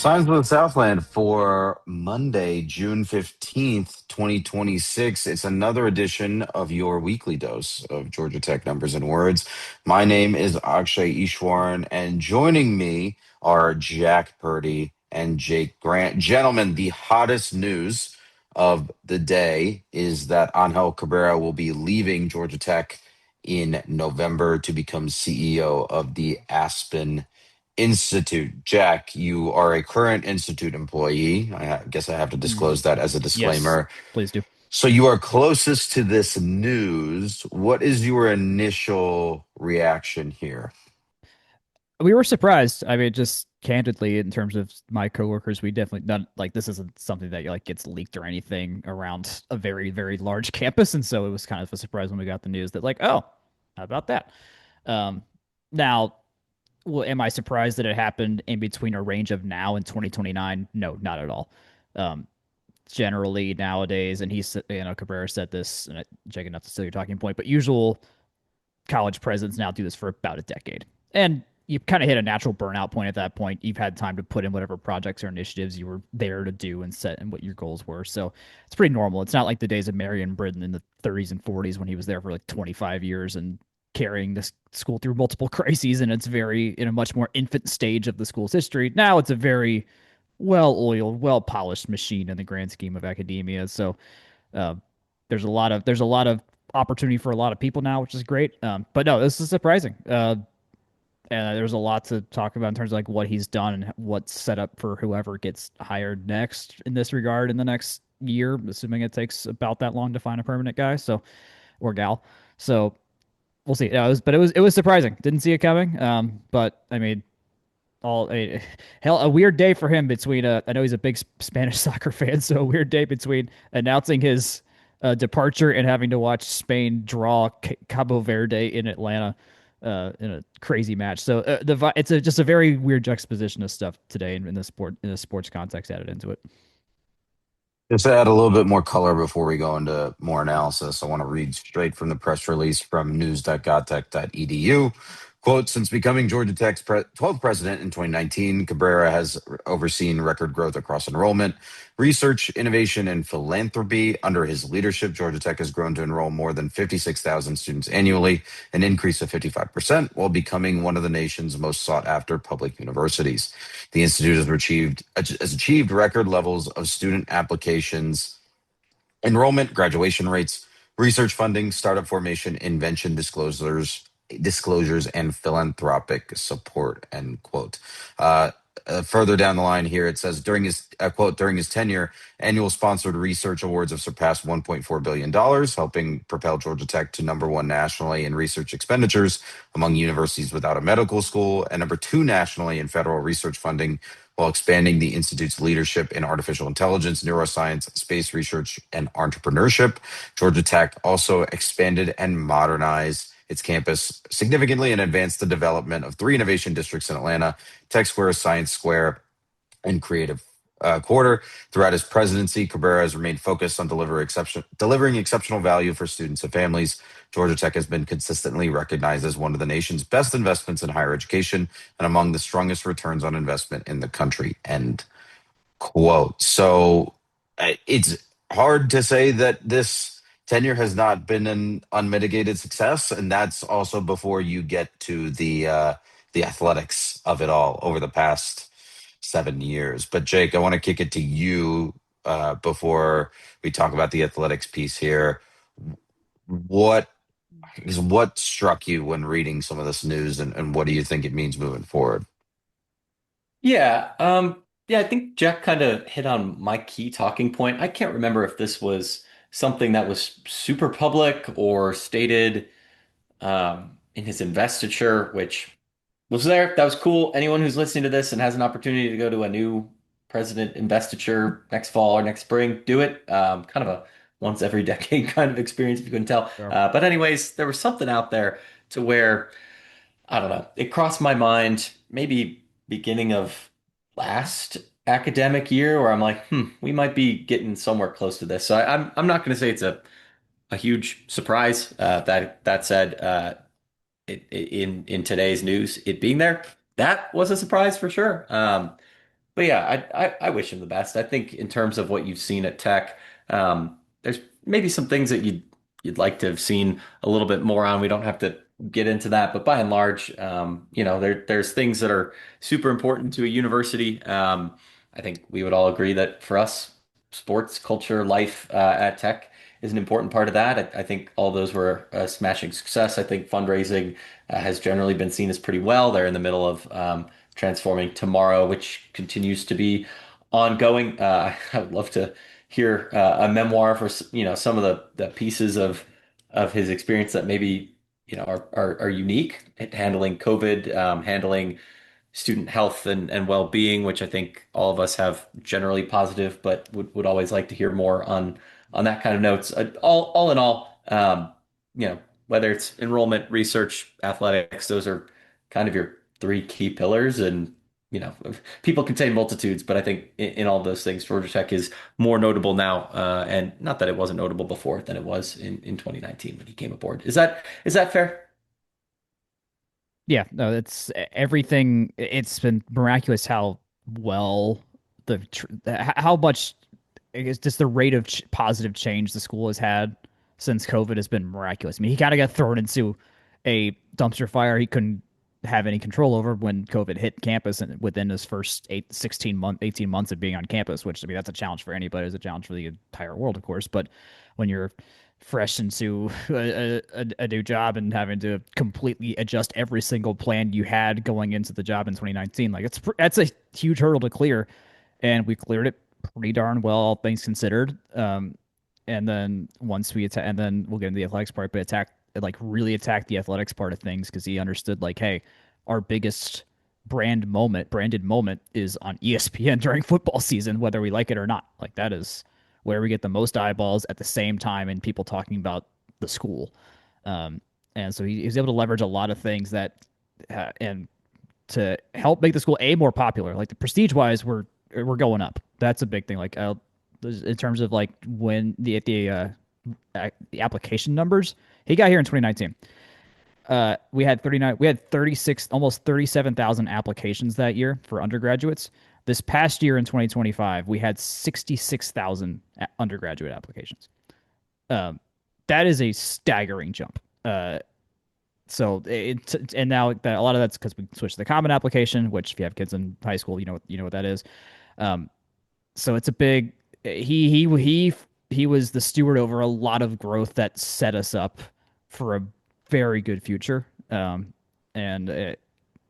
Signs of the Southland for Monday, June 15th, 2026. It's another edition of your weekly dose of Georgia Tech numbers and words. My name is Akshay Easwaran, and joining me are Jack Purdy and Jake Grant. Gentlemen, the hottest news of the day is that Angel Cabrera will be leaving Georgia Tech in November to become CEO of the Aspen Institute. Jack, you are a current Institute employee. I guess I have to disclose that as a Yes, disclaimer. please do. So you are closest to this news. What is your initial reaction here? We were surprised. I mean, just candidly, in terms of my coworkers, we definitely not like this isn't something that like gets leaked or anything around a very, very large campus, and so it was kind of a surprise when we got the news that like, oh, how about that? Um, now, well, am I surprised that it happened in between a range of now and 2029? No, not at all. Um, Generally nowadays, and Cabrera said this, and checking not to steal your talking point, but usual college presidents now do this for about a decade. And you kind of hit a natural burnout point at that point. You've had time to put in whatever projects or initiatives you were there to do and set and what your goals were. So it's pretty normal. It's not like the days of Marion Britton in the 30s and 40s when he was there for like 25 years and carrying this school through multiple crises. And it's very in a much more infant stage of the school's history. Now it's a very well-oiled, well-polished machine in the grand scheme of academia. So uh, there's a lot of opportunity for a lot of people now, which is great. But no, this is surprising. And there's a lot to talk about in terms of like what he's done and what's set up for whoever gets hired next in this regard in the next year, assuming it takes about that long to find a permanent guy, so or gal. So we'll see. It was surprising. Didn't see it coming. But I mean, all hell, a weird day for him between. I know he's a big Spanish soccer fan, so a weird day between announcing his departure and having to watch Spain draw Cabo Verde in Atlanta in a crazy match. So just a very weird juxtaposition of stuff today in the sports context added into it. Just to add a little bit more color before we go into more analysis, I want to read straight from the press release from news.godtech.edu. Quote, since becoming Georgia Tech's 12th president in 2019, Cabrera has overseen record growth across enrollment, research, innovation, and philanthropy. Under his leadership, Georgia Tech has grown to enroll more than 56,000 students annually, an increase of 55%, while becoming one of the nation's most sought after public universities. The Institute has achieved record levels of student applications, enrollment, graduation rates, research funding, startup formation, invention disclosures, and philanthropic support. End quote. Further down the line here, it says during his tenure, annual sponsored research awards have surpassed $1.4 billion, helping propel Georgia Tech to number one nationally in research expenditures among universities without a medical school, and number two nationally in federal research funding, while expanding the Institute's leadership in artificial intelligence, neuroscience, space research, and entrepreneurship. Georgia Tech also expanded and modernized its campus significantly and advanced the development of three innovation districts in Atlanta: Tech Square, Science Square, and Creative Quarter. Throughout his presidency, Cabrera has remained focused on delivering exceptional value for students and families. Georgia Tech has been consistently recognized as one of the nation's best investments in higher education and among the strongest returns on investment in the country. End quote. So it's hard to say that this tenure has not been an unmitigated success, and that's also before you get to the athletics of it all over the past 7 years. But Jake, I want to kick it to you before we talk about the athletics piece here. What what struck you when reading some of this news, and what do you think it means moving forward? Yeah, I think Jack kind of hit on my key talking point. I can't remember if this was something that was super public or stated in his investiture, which was there. That was cool. Anyone who's listening to this and has an opportunity to go to a new president investiture next fall or next spring, do it. Kind of a once every decade kind of experience, if you couldn't tell. Sure. But anyways, there was something out there to where I don't know. It crossed my mind maybe beginning of last academic year where I'm like, we might be getting somewhere close to this. So I'm not going to say it's a huge surprise. That said, in today's news, it being there, that was a surprise for sure. But yeah, I wish him the best. I think in terms of what you've seen at Tech, there's maybe some things that you'd like to have seen a little bit more on. We don't have to get into that, but by and large, there's things that are super important to a university. I think we would all agree that for us, sports, culture, life at Tech is an important part of that. I think all those were a smashing success. I think fundraising has generally been seen as pretty well. They're in the middle of transforming tomorrow, which continues to be ongoing. I would love to hear a memoir for some of the pieces of his experience that maybe are unique at handling COVID, handling student health and well-being, which I think all of us have generally positive, but would always like to hear more on that kind of notes. All in all, whether it's enrollment, research, athletics, those are kind of your three key pillars. And people can say multitudes, but I think in all those things, Georgia Tech is more notable now. And not that it wasn't notable before than it was in 2019 when he came aboard. Is that fair? Yeah, no, it's everything. It's been miraculous how well how much, I guess, just the rate of positive change the school has had since COVID has been miraculous. I mean, he kind of got thrown into a dumpster fire he couldn't have any control over when COVID hit campus, and within his first 18 months of being on campus, which, I mean, that's a challenge for anybody. It's a challenge for the entire world, of course. But when you're fresh into a new job and having to completely adjust every single plan you had going into the job in 2019, like that's a huge hurdle to clear, and we cleared it pretty darn well, all things considered. And then once we attack, and then we'll get into the athletics part, but really attack the athletics part of things, because he understood, like, hey, our biggest branded moment is on ESPN during football season, whether we like it or not. Like, that is where we get the most eyeballs at the same time and people talking about the school. Um, and so he was able to leverage a lot of things that, and to help make the school more popular. Like, the prestige wise, we're going up. That's a big thing. Like, in terms of like when the application numbers, he got here in 2019. We had 36, almost 37,000 applications that year for undergraduates. This past year in 2025, we had 66,000 undergraduate applications. Um, that is a staggering jump. And now that a lot of that's because we switched to the common application, which if you have kids in high school, you know what that is. Um, so it's a big. He was the steward over a lot of growth that set us up for a very good future. And it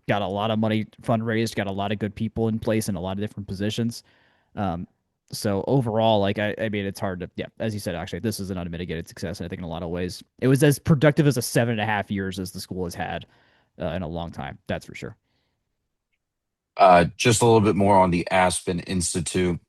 got a lot of money fundraised, got a lot of good people in place in a lot of different positions. Um, so overall, like, I mean, it's hard to, yeah, as you said, actually, this is an unmitigated success. And I think in a lot of ways, it was as productive as a 7.5 years as the school has had in a long time. That's for sure. Just a little bit more on the Aspen Institute.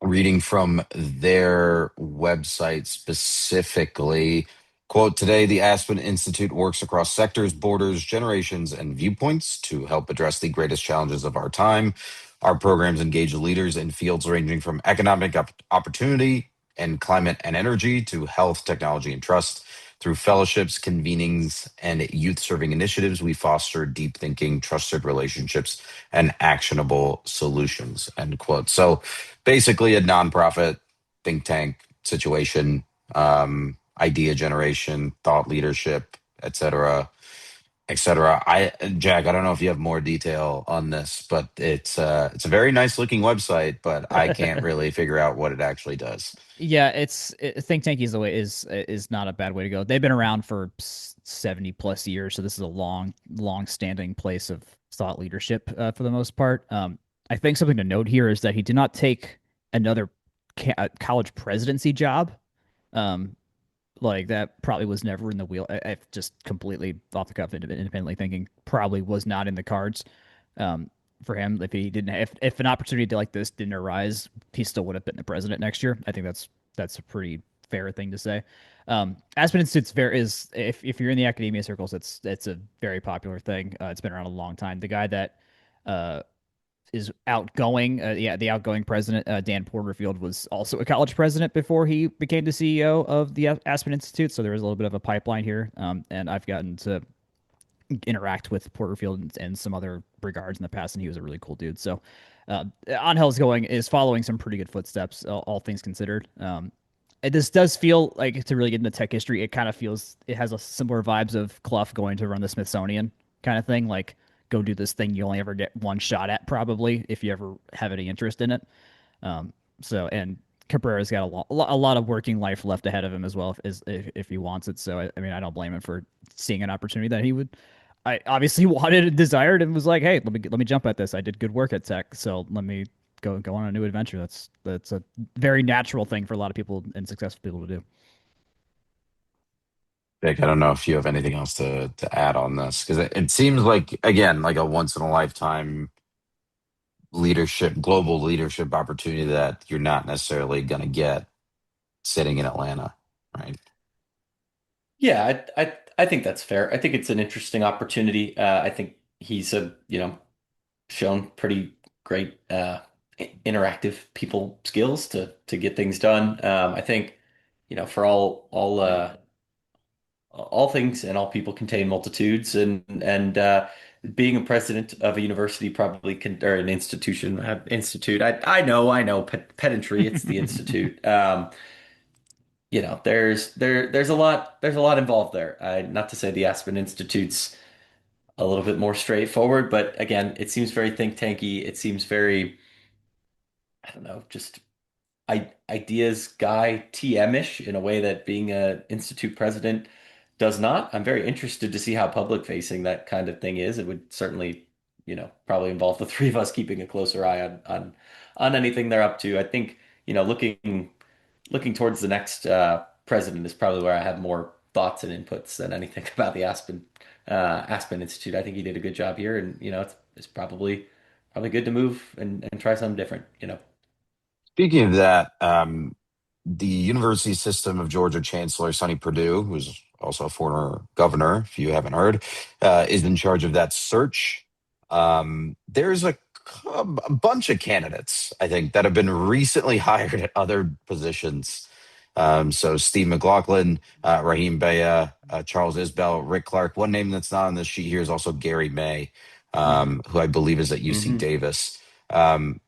Reading from their website specifically, quote, today the Aspen Institute works across sectors, borders, generations, and viewpoints to help address the greatest challenges of our time. Our programs engage leaders in fields ranging from economic opportunity and climate and energy to health, technology, and trust. Through fellowships, convenings, and youth serving initiatives, we foster deep thinking, trusted relationships, and actionable solutions, end quote. So basically a nonprofit think tank situation, idea generation, thought leadership, et cetera, et cetera. Jack, I don't know if you have more detail on this, but it's a very nice looking website, but I can't really figure out what it actually does. Yeah, think tanky is the way is not a bad way to go. They've been around for 70 plus years, so this is a long standing place of thought leadership for the most part. I think something to note here is that he did not take another college presidency job. Um, like, that probably was never in the wheel. I just completely off the cuff, independently thinking, probably was not in the cards. Um, for him, if he didn't, if an opportunity like this didn't arise, he still would have been the president next year. I think that's a pretty fair thing to say. Aspen Institute's if you're in the academia circles, it's a very popular thing. It's been around a long time. The guy that uh, is outgoing. The outgoing president, Dan Porterfield, was also a college president before he became the CEO of the Aspen Institute. So there was a little bit of a pipeline here. And I've gotten to interact with Porterfield and some other regards in the past, and he was a really cool dude. So Angel's going is following some pretty good footsteps, all things considered. This does feel like, to really get into tech history, it kind of feels it has a similar vibes of Clough going to run the Smithsonian kind of thing. Like, go do this thing you only ever get one shot at, probably, if you ever have any interest in it. And Cabrera's got a lot of working life left ahead of him as well, if he wants it. So I mean, I don't blame him for seeing an opportunity that he would. I obviously wanted and desired, and was like, hey, let me jump at this. I did good work at tech, so let me go on a new adventure. That's a very natural thing for a lot of people and successful people to do. Vic, I don't know if you have anything else to add on this because it seems like again like a once in a lifetime global leadership opportunity that you're not necessarily going to get sitting in Atlanta, right? Yeah, I think that's fair. I think it's an interesting opportunity. I think he's shown pretty great interactive people skills to get things done. I think for all things and all people contain multitudes, and being a president of a university probably can, or an institution, institute. I know pedantry. It's the institute. There's a lot involved there. Not to say the Aspen Institute's a little bit more straightforward, but again, it seems very think tanky. It seems very, I don't know, just ideas guy TM-ish in a way that being a institute president does not. I'm very interested to see how public facing that kind of thing is. It would certainly, probably involve the three of us keeping a closer eye on anything they're up to. I think, looking towards the next president is probably where I have more thoughts and inputs than anything about the Aspen Institute. I think he did a good job here, and it's probably good to move and try something different. Speaking of that, the University System of Georgia Chancellor Sonny Perdue, who's also a former governor, if you haven't heard, is in charge of that search. There's a bunch of candidates, I think, that have been recently hired at other positions. So Steve McLaughlin, Raheem Baya, Charles Isbell, Rick Clark. One name that's not on this sheet here is also Gary May, who I believe is at UC Hmm. Davis. Um,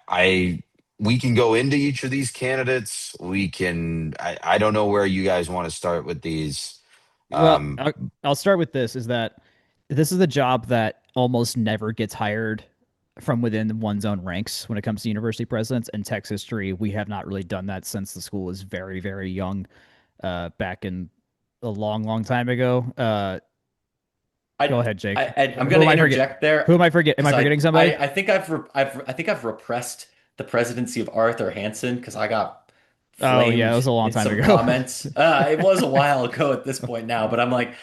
I we can go into each of these candidates. I don't know where you guys want to start with these. Well, Um, I'll start with this: is that this is a job that almost never gets hired from within one's own ranks when it comes to university presidents. In Tech's history, we have not really done that since the school was very, very young, back in a long, long time ago. Go I, ahead, Jake. I'm Who going am to I forget? interject there Who am I forget? Am I because forgetting somebody? I think I think I've repressed the presidency of Arthur Hansen because I got Oh yeah, that flamed was a long in time some ago. comments. It was a while ago at this point now, but I'm like,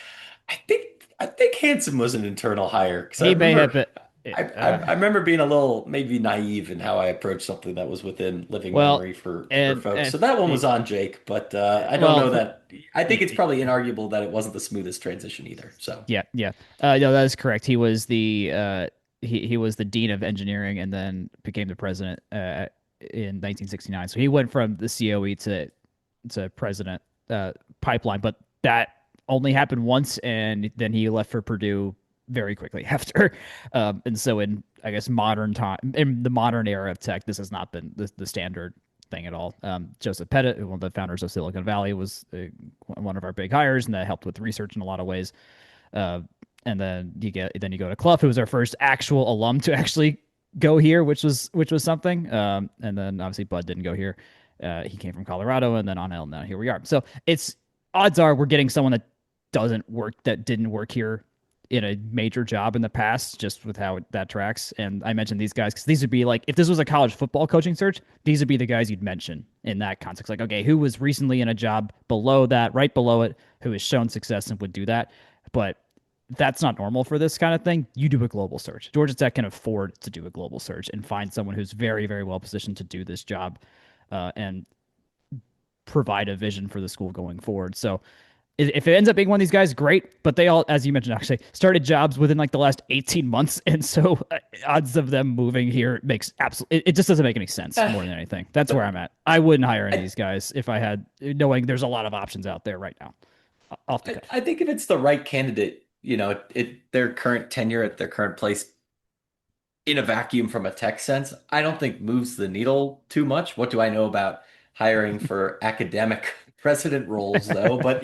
I think Hansen was an internal hire because I He may have remember been. I remember being a little maybe naive in how I approached something that was within living Well, memory for folks. and So that one was on Jake, but I don't well, know that. I think it's probably inarguable that it wasn't the smoothest transition either. So. yeah, yeah. No, that is correct. He was the dean of engineering and then became the president in 1969. So he went from the COE to president pipeline, but that only happened once, and then he left for Purdue very quickly after. And so in, I guess, modern time, in the modern era of tech, this has not been the standard thing at all. Joseph Pettit, one of the founders of Silicon Valley, was one of our big hires, and that helped with research in a lot of ways. Uh, and then you go to Clough, who was our first actual alum to actually go here, which was something. And then obviously Bud didn't go here. He came from Colorado, and then on Now here we are. So it's odds are we're getting someone that didn't work here in a major job in the past, just with how that tracks. And I mentioned these guys because these would be like, if this was a college football coaching search, these would be the guys you'd mention in that context. Like, okay, who was recently in a job below that, right below it, who has shown success and would do that. But that's not normal for this kind of thing. You do a global search. Georgia Tech can afford to do a global search and find someone who's very, very well positioned to do this job, and provide a vision for the school going forward. So if it ends up being one of these guys, great. But they all, as you mentioned, actually started jobs within like the last 18 months. And so odds of them moving here makes absolutely, it just doesn't make any sense more than anything. That's where But I'm at. I wouldn't hire any of I, these guys if I had, knowing there's a lot of options out there right now, off the cuff. I think if it's the right candidate, their current tenure at their current place in a vacuum from a tech sense, I don't think moves the needle too much. What do I know about hiring for academic president roles though? But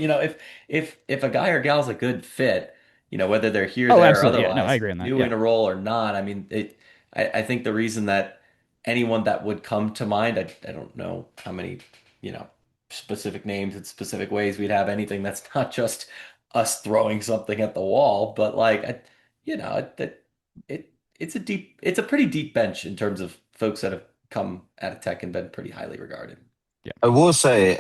if a guy or gal's a good fit, whether they're here, Oh, there, or absolutely. Yeah, no, I otherwise, agree on that. new Yeah. in a role or not, I mean, I think the reason that anyone that would come to mind, I don't know how many, you know, specific names and specific ways we'd have anything that's not just us throwing something at the wall, but like, it's a pretty deep bench in terms of folks that have come out of tech and been pretty highly regarded. Yeah. I will say,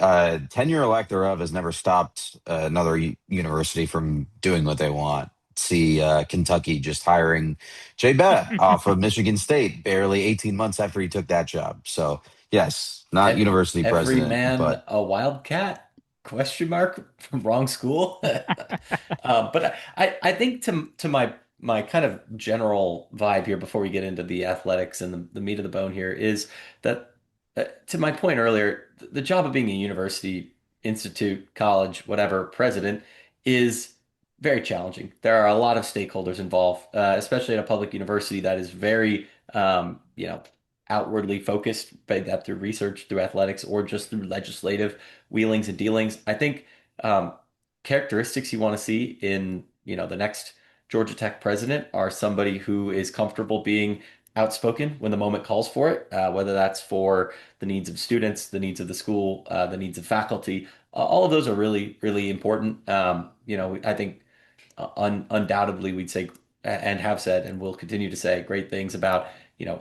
tenure or lack thereof has never stopped another university from doing what they want. See Kentucky just hiring Jay Bett off of Michigan State barely 18 months after he took that job. So, yes, not E- university Every president, man but a wildcat? Question mark from wrong school. But I think to my kind of general vibe here before we get into the athletics and the meat of the bone here is that to my point earlier, the job of being a university, institute, college, whatever, president is very challenging. There are a lot of stakeholders involved, especially at a public university that is very outwardly focused, be that through research, through athletics, or just through legislative wheelings and dealings. I think um, characteristics you want to see in, the next Georgia Tech president are somebody who is comfortable being outspoken when the moment calls for it, whether that's for the needs of students, the needs of the school, the needs of faculty. All of those are really, really important. I think undoubtedly we'd say and have said and will continue to say great things about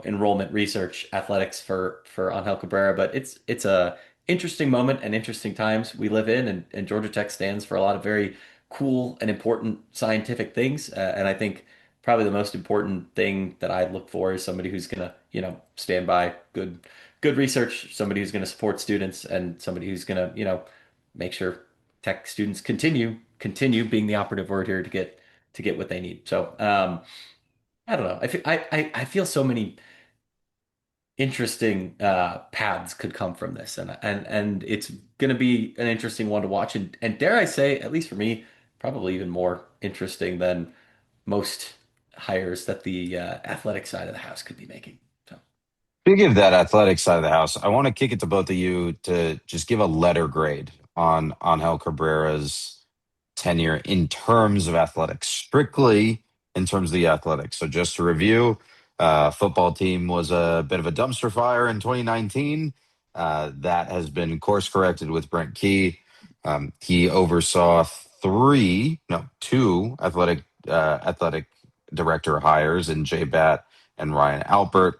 enrollment research athletics for Angel Cabrera, but it's a interesting moment and interesting times we live in, and Georgia Tech stands for a lot of very cool and important scientific things, and I think probably the most important thing that I look for is somebody who's gonna stand by good research, somebody who's gonna support students, and somebody who's gonna make sure tech students continue being the operative word here to get what they need. So I don't know. I feel so many interesting paths could come from this, and it's going to be an interesting one to watch, and dare I say, at least for me, probably even more interesting than most hires that the athletic side of the house could be making. So. speaking of that athletic side of the house, I want to kick it to both of you to just give a letter grade on Angel Cabrera's tenure in terms of athletics, strictly in terms of the athletics. So just to review, football team was a bit of a dumpster fire in 2019. That has been course corrected with Brent Key. He oversaw two athletic director hires in Jay Batt and Ryan Alpert,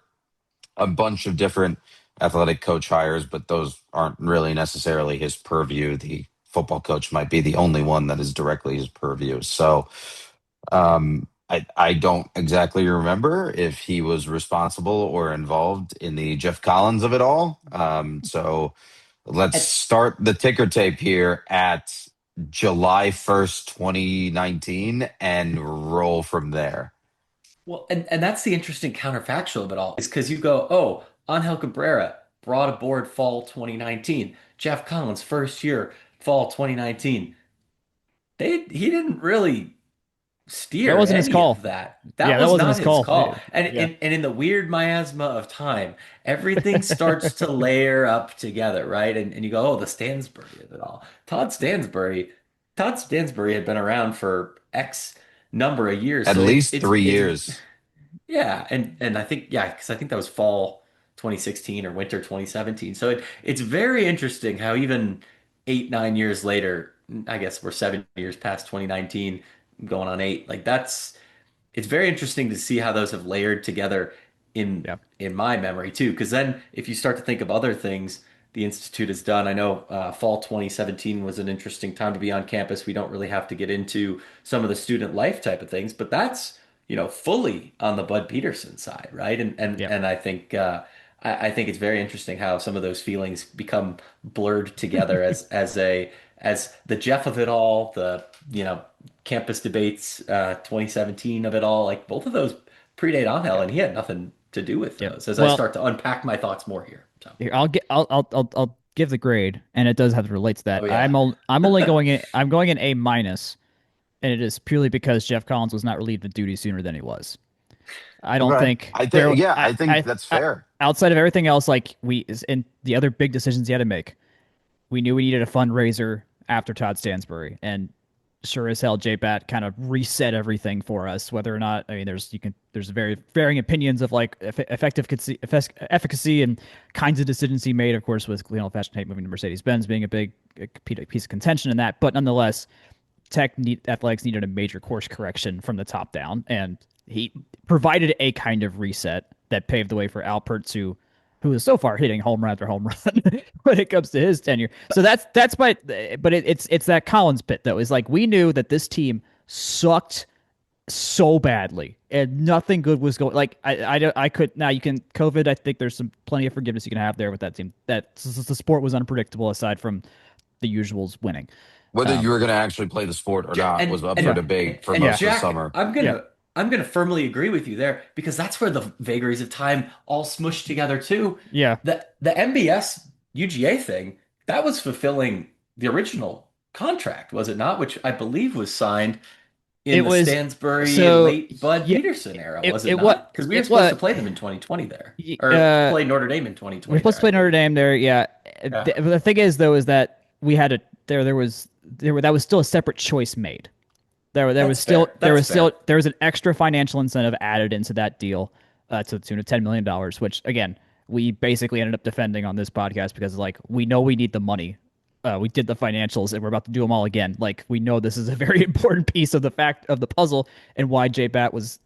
a bunch of different athletic coach hires, but those aren't really necessarily his purview. The football coach might be the only one that is directly his purview. So I don't exactly remember if he was responsible or involved in the Jeff Collins of it all. So let's And start the ticker tape here at July 1st, 2019, and roll from there. well, and that's the interesting counterfactual of it all, is because you go, oh, Angel Cabrera brought aboard fall 2019, Jeff Collins first year fall 2019 he didn't really That steer wasn't his any of call. that. That Yeah, that was wasn't not his his call. call. And Yeah. in the weird miasma of time, everything starts to layer up together, right? And you go, oh, the Stansbury of it all. Todd Stansbury had been around for X number of years. At So least 3 years. yeah, and I think because I think that was fall 2016 or winter 2017. So it's very interesting how even 8, 9 years later, I guess we're 7 years past 2019, going on eight. Like it's very interesting to see how those have layered together in Yeah. in my memory too. Because then if you start to think of other things the Institute has done, I know fall 2017 was an interesting time to be on campus. We don't really have to get into some of the student life type of things, but that's fully on the Bud Peterson side, right? And and Yeah. and I think I think it's very interesting how some of those feelings become blurred together as the Jeff of it all, the campus debates 2017 of it all. Like both of those predate Angel, Yeah. and he had nothing to do with Yeah. those. As I Well, start to unpack my thoughts more here, so here, I'll give the grade, and it does have to relate to that. oh yeah. I'm only going in. I'm going in A minus, and it is purely because Jeff Collins was not relieved of duty sooner than he was. I don't Okay. think there. Yeah, I think that's I fair. outside of everything else, like and the other big decisions he had to make, we knew we needed a fundraiser after Todd Stansbury, and sure as hell, JBat kind of reset everything for us. Whether or not, I mean, there's very varying opinions of like efficacy and kinds of decisions he made. Of course, with Clean Fashion Hate moving to Mercedes Benz being a big piece of contention in that, but nonetheless, athletics needed a major course correction from the top down, and he provided a kind of reset that paved the way for Alpert to, who is so far hitting home run after home run when it comes to his tenure. So that's my, but it's that Collins pit though. Is like we knew that this team sucked so badly and nothing good was going. Like I could now you can COVID. I think there's some plenty of forgiveness you can have there with that team. That the sport was unpredictable aside from the usuals winning. Whether you Um, were going to actually play the sport or not was up for yeah, debate for And yeah, most of the Jack, summer. yeah, I'm gonna firmly agree with you there because that's where the vagaries of time all smushed together too. yeah. The MBS UGA thing, that was fulfilling the original contract, was it not? Which I believe was signed in It the was Stansbury so late Bud yeah. Peterson era, It was it it what not? Because we were it supposed to what play them in 2020 there, y- or uh play Notre Dame in we're 2020 supposed there, to I play Notre believe. Dame there. Yeah. Yeah. The thing is though is that we had a that was still a separate choice made. There was That's still fair. That's fair. there was an extra financial incentive added into that deal to the tune of $10 million, which again we basically ended up defending on this podcast because like we know we need the money. We did the financials and we're about to do them all again. Like we know this is a very important piece of the fact of the puzzle and why J Bat was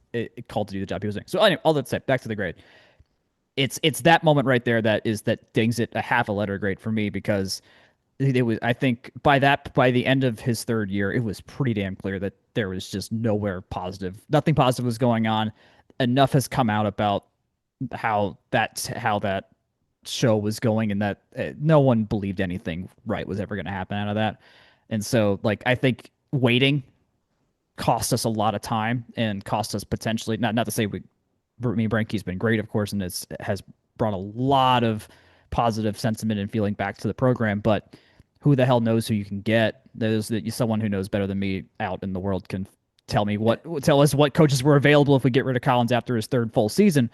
called to do the job he was doing. So anyway, all that said, back to the grade. It's that moment right there that dings it a half a letter grade for me because it was I think by the end of his third year it was pretty damn clear that there was just nowhere positive, nothing positive was going on. Enough has come out about how that show was going and that no one believed anything right was ever going to happen out of that. And so like I think waiting cost us a lot of time and cost us potentially not to say we me and Branky's been great, of course, and has brought a lot of positive sentiment and feeling back to the program. But who the hell knows who you can get? There's someone who knows better than me out in the world can tell us what coaches were available if we get rid of Collins after his third full season.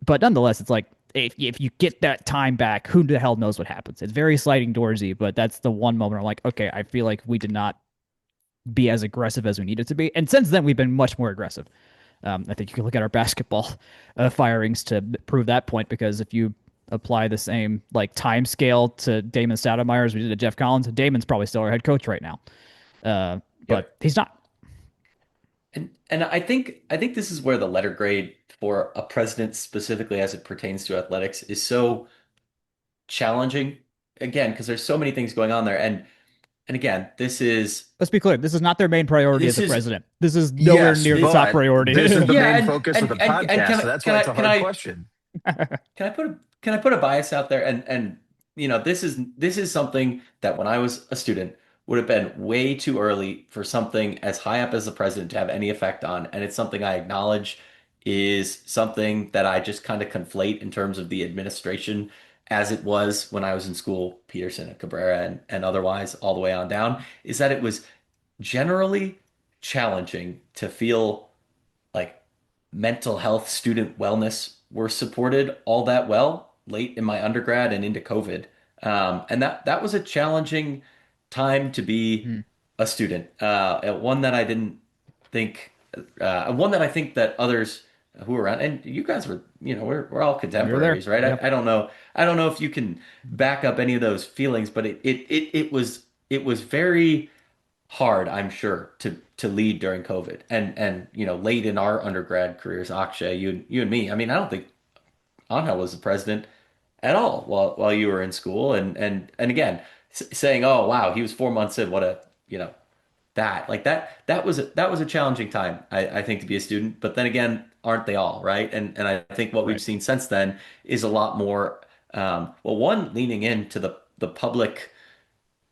But nonetheless, it's like if you get that time back, who the hell knows what happens? It's very sliding doorsy, but that's the one moment I'm like, okay, I feel like we did not be as aggressive as we needed to be, and since then we've been much more aggressive. I think you can look at our basketball firings to prove that point because if you apply the same like time scale to Damon Stoudemire as we did to Jeff Collins, Damon's probably still our head coach right now, Yep. but he's not. And I think this is where the letter grade for a president specifically as it pertains to athletics is so challenging again because there's so many things going on there and again Let's be clear. This is not their main priority as this a is president. This is nowhere Yes, near the top but priority. this is the yeah main focus of the and podcast, so that's why it's a hard question. can I put a bias out there and you know this is something that when I was a student would have been way too early for something as high up as the president to have any effect on, and it's something I acknowledge is something that I just kind of conflate in terms of the administration as it was when I was in school, Peterson and Cabrera and otherwise all the way on down, is that it was generally challenging to feel like mental health, student wellness were supported all that well late in my undergrad and into COVID. And that was a challenging time to be Hmm. a student. One that I didn't think, one that I think that others who were around, and you guys were, you know, we're all We were there. contemporaries, right? Yep. I don't know if you can back up any of those feelings, but it was very hard, I'm sure, to lead during COVID. And you know, late in our undergrad careers, Akshay, you and me. I mean, I don't think Ángel was the president at all while you were in school. And again, saying, "Oh, wow, he was 4 months in. What a you know that like that was a challenging time, I think, to be a student. But then again, aren't they all, right? And I think what we've Right. seen since then is a lot more. Well, one leaning into the public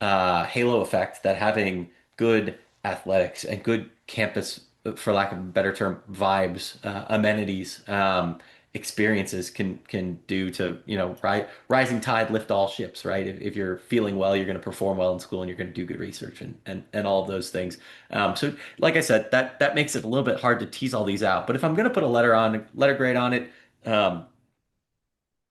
halo effect that having good athletics and good campus, for lack of a better term, vibes, amenities, experiences can do to, rising tide lift all ships, right? If you're feeling well, you're going to perform well in school and you're going to do good research and all of those things. So like I said, that makes it a little bit hard to tease all these out. But if I'm going to put a letter grade on it, um,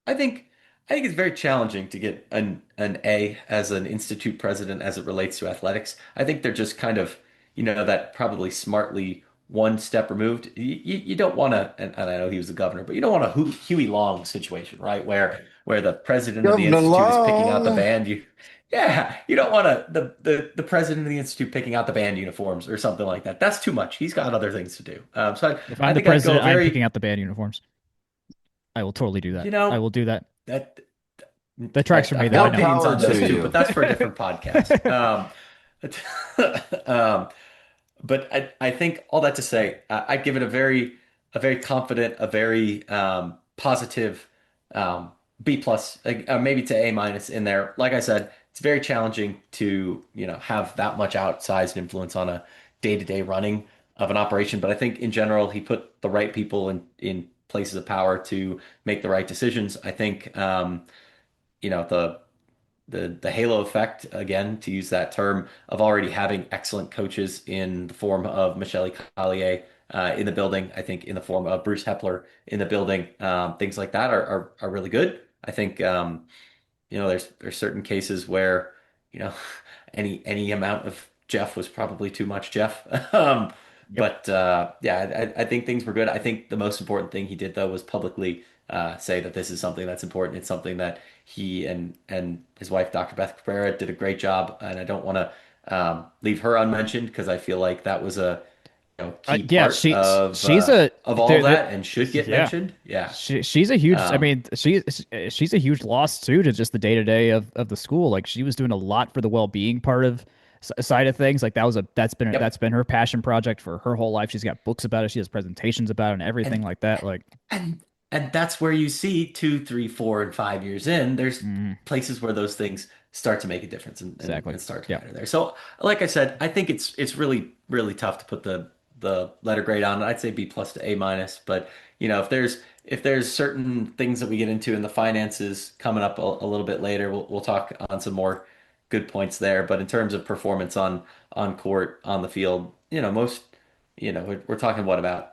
I think I think it's very challenging to get an A as an institute president as it relates to athletics. I think they're just kind of, that probably smartly one step removed. You don't want to, and I know he was the governor, but you don't want a Huey Long situation, right? Where the president of the Governor institute is picking out the Long. band. Yeah, you don't want the president of the institute picking out the band uniforms or something like that. That's too much. He's got other things to do. So If I I'm the think I'd go president, I'm very, picking out the band uniforms. I will totally do that. you I know, will do that. that. That tracks for me I've though. got I More know. opinions power on to those too, but you. that's for a different podcast. Um, but I think all that to say, I'd give it a very confident, a very positive um, B plus, maybe to A minus in there. Like I said, it's very challenging to have that much outsized influence on a day-to-day running of an operation. But I think in general, he put the right people in places of power to make the right decisions. I think the halo effect, again, to use that term, of already having excellent coaches in the form of Michele Collier in the building. I think in the form of Bruce Hepler in the building, things like that are really good. I think there's certain cases where you know any amount of Jeff was probably too much Jeff. Yep. But yeah, I think things were good. I think the most important thing he did though was publicly say that this is something that's important. It's something that he and his wife, Dr. Beth Cabrera, did a great job, and I don't want to leave her unmentioned because I feel like that was a key Yeah, part of she's a all of that and should get yeah. mentioned. Yeah. She's a huge. I Um, mean, she's a huge loss too to just the day to day of the school. Like she was doing a lot for the well being part of side of things. Like yep. that's been her passion project for her whole life. She's got books about it. She has presentations about it and everything And like that. Like, and that's where you see 2, 3, 4, and 5 years in, there's mm, places where those things start to make a difference exactly. and start to Yeah. matter there. So, like I said, I think it's really, really tough to put the letter grade on. I'd say B plus to A minus, but if there's certain things that we get into in the finances coming up a little bit later, we'll talk on some more good points there. But in terms of performance on court, on the field, we're talking what about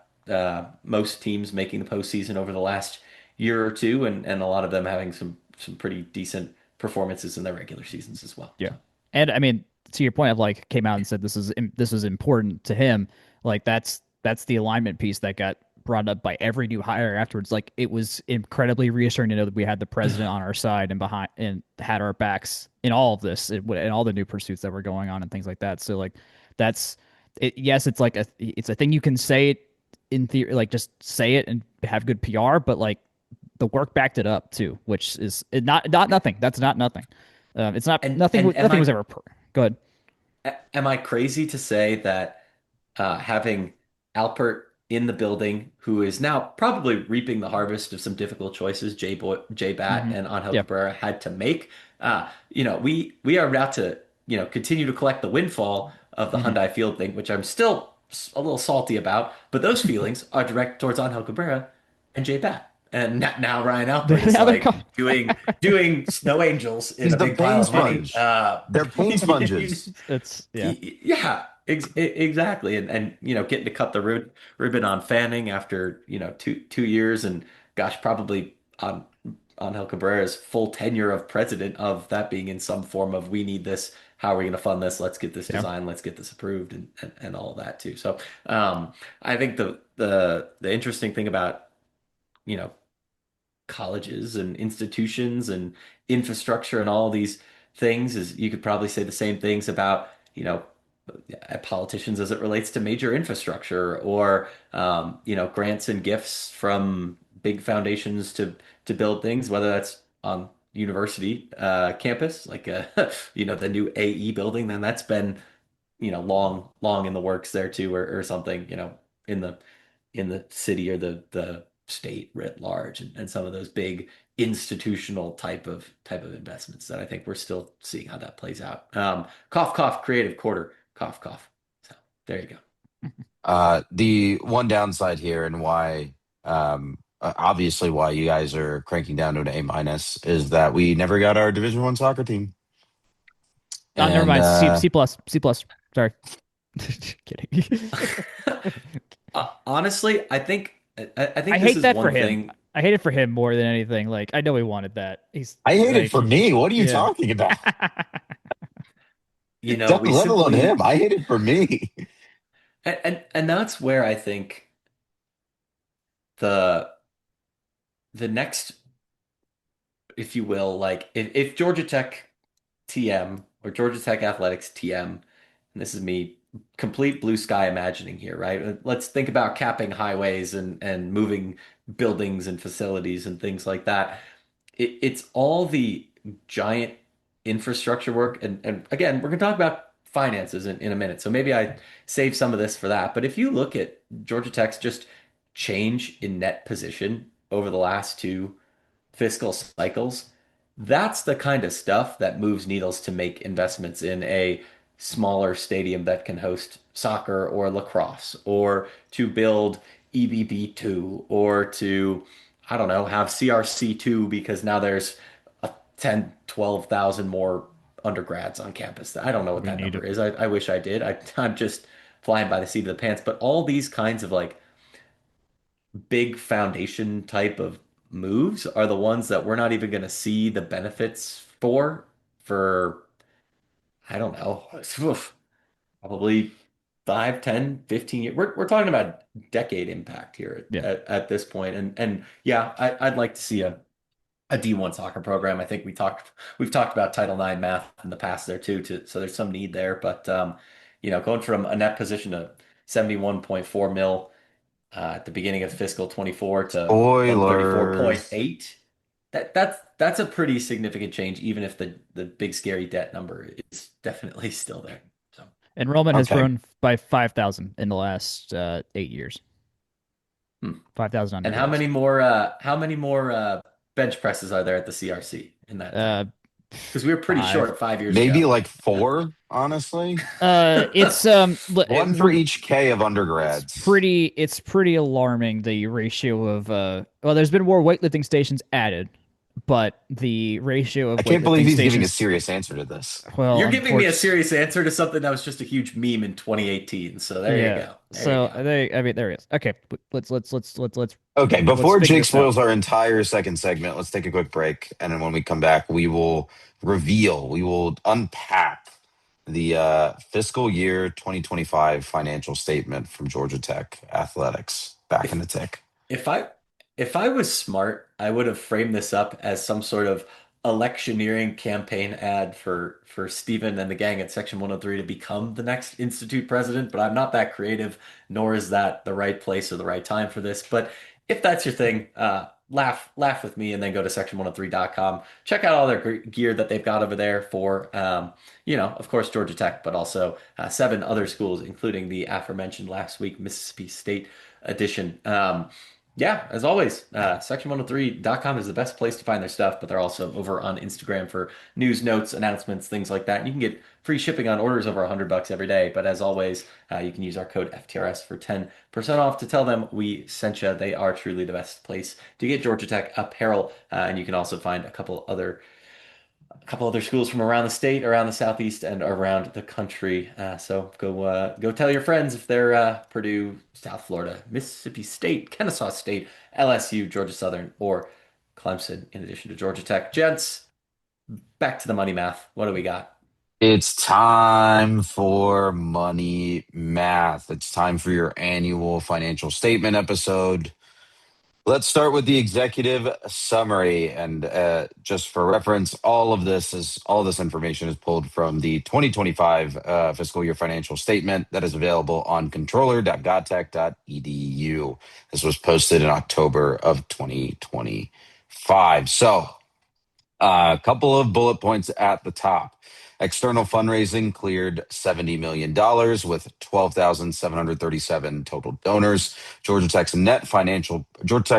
most teams making the postseason over the last year or two, and a lot of them having some pretty decent performances in their regular seasons as well. Yeah. So, And I mean, to your point of like came out and said this is important to him. Like that's the alignment piece that got brought up by every new hire afterwards. Like it was incredibly reassuring to know that we had the president on our side and behind and had our backs in all of this and all the new pursuits that were going on and things like that. So like that's it. Yes, it's a thing you can say it in theory, like just say it and have good PR, but like the work backed it up too, which is not nothing. That's not nothing. It's not and nothing was ever good. am I crazy to say that having Alpert in the building, who is now probably reaping the harvest of some difficult choices Jay Bat Hmm. and Angel Yeah. Cabrera had to make. We are about to continue to collect the windfall of the Hmm. Hyundai Field thing, which I'm still a little salty about. But those feelings are directed towards Angel Cabrera and Jay Bat. And now Ryan Alpert is Now they're like coming. doing snow angels in He's a the big pile pain of money. sponge. They're pain sponges. It's yeah. Yeah, exactly. And getting to cut the ribbon on Fanning after, 2 years and gosh, probably on Angel Cabrera's full tenure of president of that being in some form of we need this. How are we going to fund this? Let's get this Yeah. design. Let's get this approved and all of that too. So I think the interesting thing about, you know, colleges and institutions and infrastructure and all these things is you could probably say the same things about, politicians as it relates to major infrastructure or, grants and gifts from big foundations to build things, whether that's on university campus, like the new AE building, then that's been, long in the works there too, or something, in the city or the state writ large and some of those big institutional type of investments that I think we're still seeing how that plays out. Cough, cough, creative quarter, cough, cough. So there you go. The one downside here and why obviously why you guys are cranking down to an A minus is that we never got our Division 1 soccer team. Never And mind. C plus. C plus. Sorry. Kidding. Honestly, I I think this hate is that for one him. thing. I hate it for him more than anything. Like I know he wanted that. He's I hate it like, for me. What are you yeah. talking about? We Let alone him. simply I hate it for me. and that's where I think the the next, if you will, like if Georgia Tech TM or Georgia Tech Athletics TM, and this is me complete blue sky imagining here, right? Let's think about capping highways and moving buildings and facilities and things like that. It's all the giant infrastructure work. And again, we're going to talk about finances in a minute. So maybe I save some of this for that. But if you look at Georgia Tech's just change in net position over the last two fiscal cycles, that's the kind of stuff that moves needles to make investments in a smaller stadium that can host soccer or lacrosse, or to build EBB2, or to, I don't know, have CRC2 because now there's a 10, 12,000 more undergrads on campus. I don't know what We that need number it. is. I wish I did. I'm just flying by the seat of the pants. But all these kinds of like big foundation type of moves are the ones that we're not even going to see the benefits for I don't know, probably 5, 10, 15 years. We're talking about decade impact here Yeah. at this point. And yeah, I'd like to see a D1 soccer program. I think we've talked about Title IX math in the past there too, so there's some need there. But going from a net position of 71.4 mil at the beginning of fiscal 24 to Spoilers. 134.8. That's a pretty significant change, even if the big scary debt number is definitely still there. So, Enrollment has Okay. grown by 5,000 in the last 8 years. hmm. 5,000 And undergrads. how many more bench presses are there at the CRC in that time? Uh, Because we were pretty Five. short 5 years Maybe ago. like four, honestly. It's One for each K of undergrads. it's pretty alarming the ratio of well, there's been more weightlifting stations added, but the ratio I of can't believe weightlifting he's giving a stations, serious answer to this. well, You're giving me a unfortunately, serious answer to something that was just a huge meme in 2018. So there you yeah. go. There you So go. I mean, there it is. Okay, Okay, let's before figure Jake this out. spoils our entire second segment, let's take a quick break. And then when we come back, we will unpack the fiscal year 2025 financial statement from Georgia Tech Athletics. Back in If the tick. If I if I was smart, I would have framed this up as some sort of electioneering campaign ad for Stephen and the gang at Section 103 to become the next Institute president, but I'm not that creative, nor is that the right place or the right time for this. But if that's your thing, laugh with me and then go to section103.com. Check out all their gear that they've got over there for of course Georgia Tech, but also seven other schools, including the aforementioned last week Mississippi State edition. Yeah, as always, section103.com is the best place to find their stuff, but they're also over on Instagram for news, notes, announcements, things like that. And you can get free shipping on orders over $100 every day. But as always, you can use our code FTRS for 10% off to tell them we sent you. They are truly the best place to get Georgia Tech apparel. And you can also find a couple other schools from around the state, around the southeast, and around the country. So go tell your friends if they're Purdue, South Florida, Mississippi State, Kennesaw State, LSU, Georgia Southern, or Clemson. In addition to Georgia Tech, gents, back to the money math. What do we got? It's time for money math. It's time for your annual financial statement episode. Let's start with the executive summary. And just for reference, all this information is pulled from the 2025 fiscal year financial statement that is available on controller.godtech.edu. This was posted in October of 2025. So, a couple of bullet points at the top. External fundraising cleared $70 million dollars with 12,737 total donors. Georgia Tech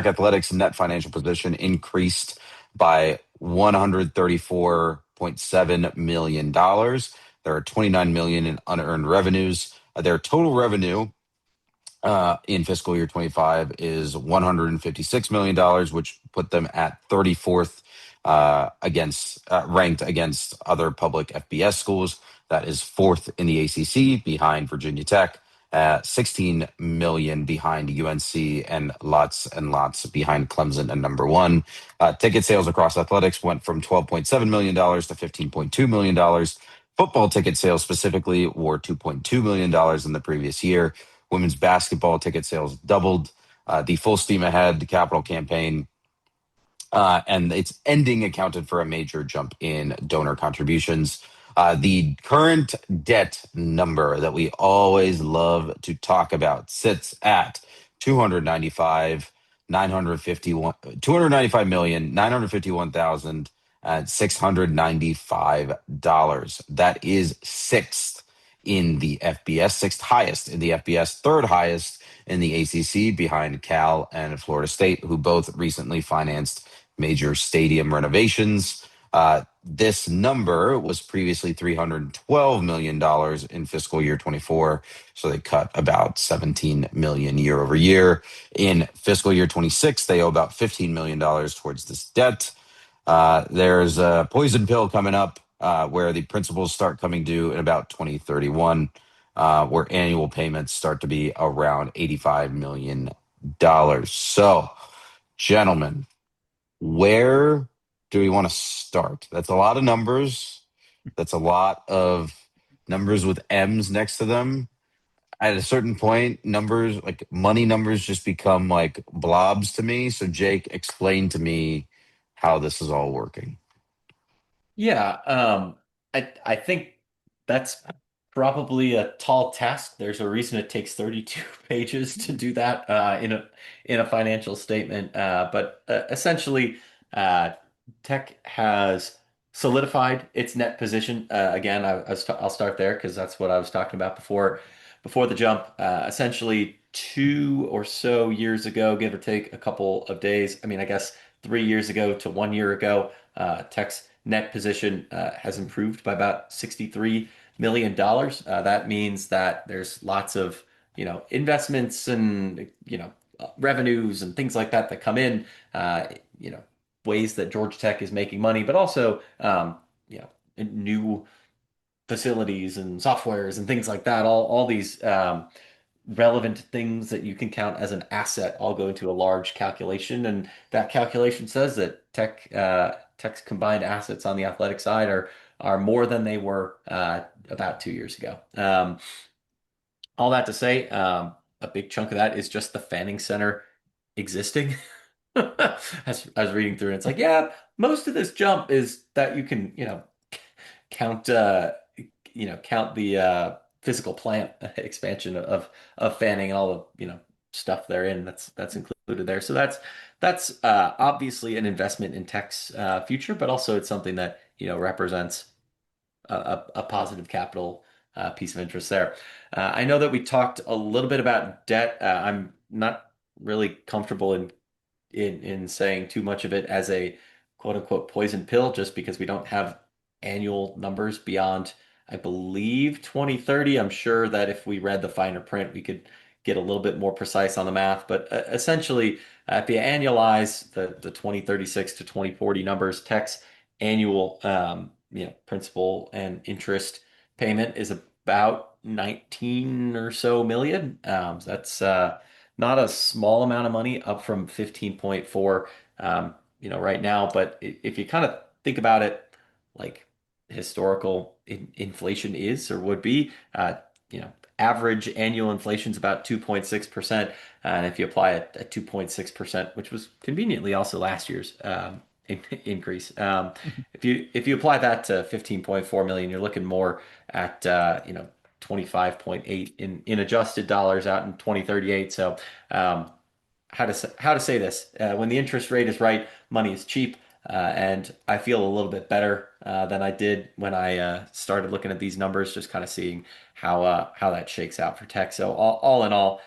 Athletics net financial position increased by $134.7 million dollars. There are 29 million in unearned revenues. Their total revenue in fiscal year 25 is $156 million, which put them at 34th ranked against other public FBS schools. That is fourth in the ACC behind Virginia Tech, 16 million behind UNC, and lots behind Clemson and number one. Ticket sales across athletics went from $12.7 million to $15.2 million. Football ticket sales specifically were $2.2 million in the previous year. Women's basketball ticket sales doubled. The Full Steam Ahead capital campaign and its ending accounted for a major jump in donor contributions. The current debt number that we always love to talk about sits at 295 951 $295,951,695. That is sixth in the FBS, sixth highest in the FBS, third highest in the ACC behind Cal and Florida State, who both recently financed major stadium renovations. This number was previously $312 million in fiscal year 24. So they cut about 17 million year over year. In fiscal year 26, they owe about $15 million towards this debt. There's a poison pill coming up where the principals start coming due in about 2031, where annual payments start to be around $85 million. So, gentlemen, where do we want to start? That's a lot of numbers. That's a lot of numbers with M's next to them. At a certain point, numbers like money numbers just become like blobs to me. So, Jake, explain to me how this is all working. Yeah, I think that's probably a tall task. There's a reason it takes 32 pages to do that in a financial statement. But essentially, uh, tech has solidified its net position. Again, I'll start there because that's what I was talking about before the jump. Essentially, 2 or so years ago, give or take a couple of days. I mean, I guess 3 years ago to 1 year ago, tech's net position has improved by about $63 million. That means that there's lots of, investments and, revenues and things like that that come in, you know, ways that Georgia Tech is making money, but also, new facilities and softwares and things like that. All these relevant things that you can count as an asset all go into a large calculation, and that calculation says that Tech's combined assets on the athletic side are more than they were about 2 years ago. All that to say, a big chunk of that is just the Fanning Center existing. As I was reading through it, it's like, yeah, most of this jump is that you can, count count the physical plant expansion of Fanning and all the stuff therein that's included there. So that's obviously an investment in tech's future, but also it's something that represents a positive capital piece of interest there. I know that we talked a little bit about debt. I'm not really comfortable in saying too much of it as a quote unquote poison pill, just because we don't have annual numbers beyond, I believe, 2030. I'm sure that if we read the finer print, we could get a little bit more precise on the math. But essentially, if you annualize the 2036 to 2040 numbers, tech's annual principal and interest payment is about 19 or so million. So that's not a small amount of money, up from 15.4 right now. But if you kind of think about it, like historical inflation is or would be, average annual inflation is about 2.6%. And if you apply a 2.6%, which was conveniently also last year's increase, if you apply that to 15.4 million, you're looking more at 25.8 in adjusted dollars out in 2038. So how to say this? When the interest rate is right, money is cheap, and I feel a little bit better than I did when I started looking at these numbers, just kind of seeing how that shakes out for tech. So all in all,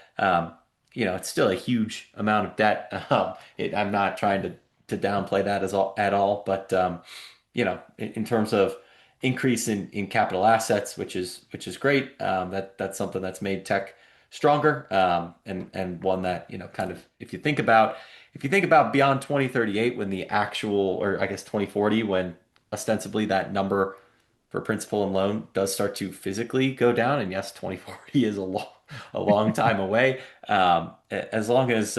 it's still a huge amount of debt. I'm not trying to downplay that at all, but in terms of increase in capital assets, which is great. That's something that's made tech stronger, and one that, kind of, if you think about beyond 2038, when the actual, or I guess 2040, when ostensibly that number for principal and loan does start to physically go down. And yes, 2040 is a long time away. As long as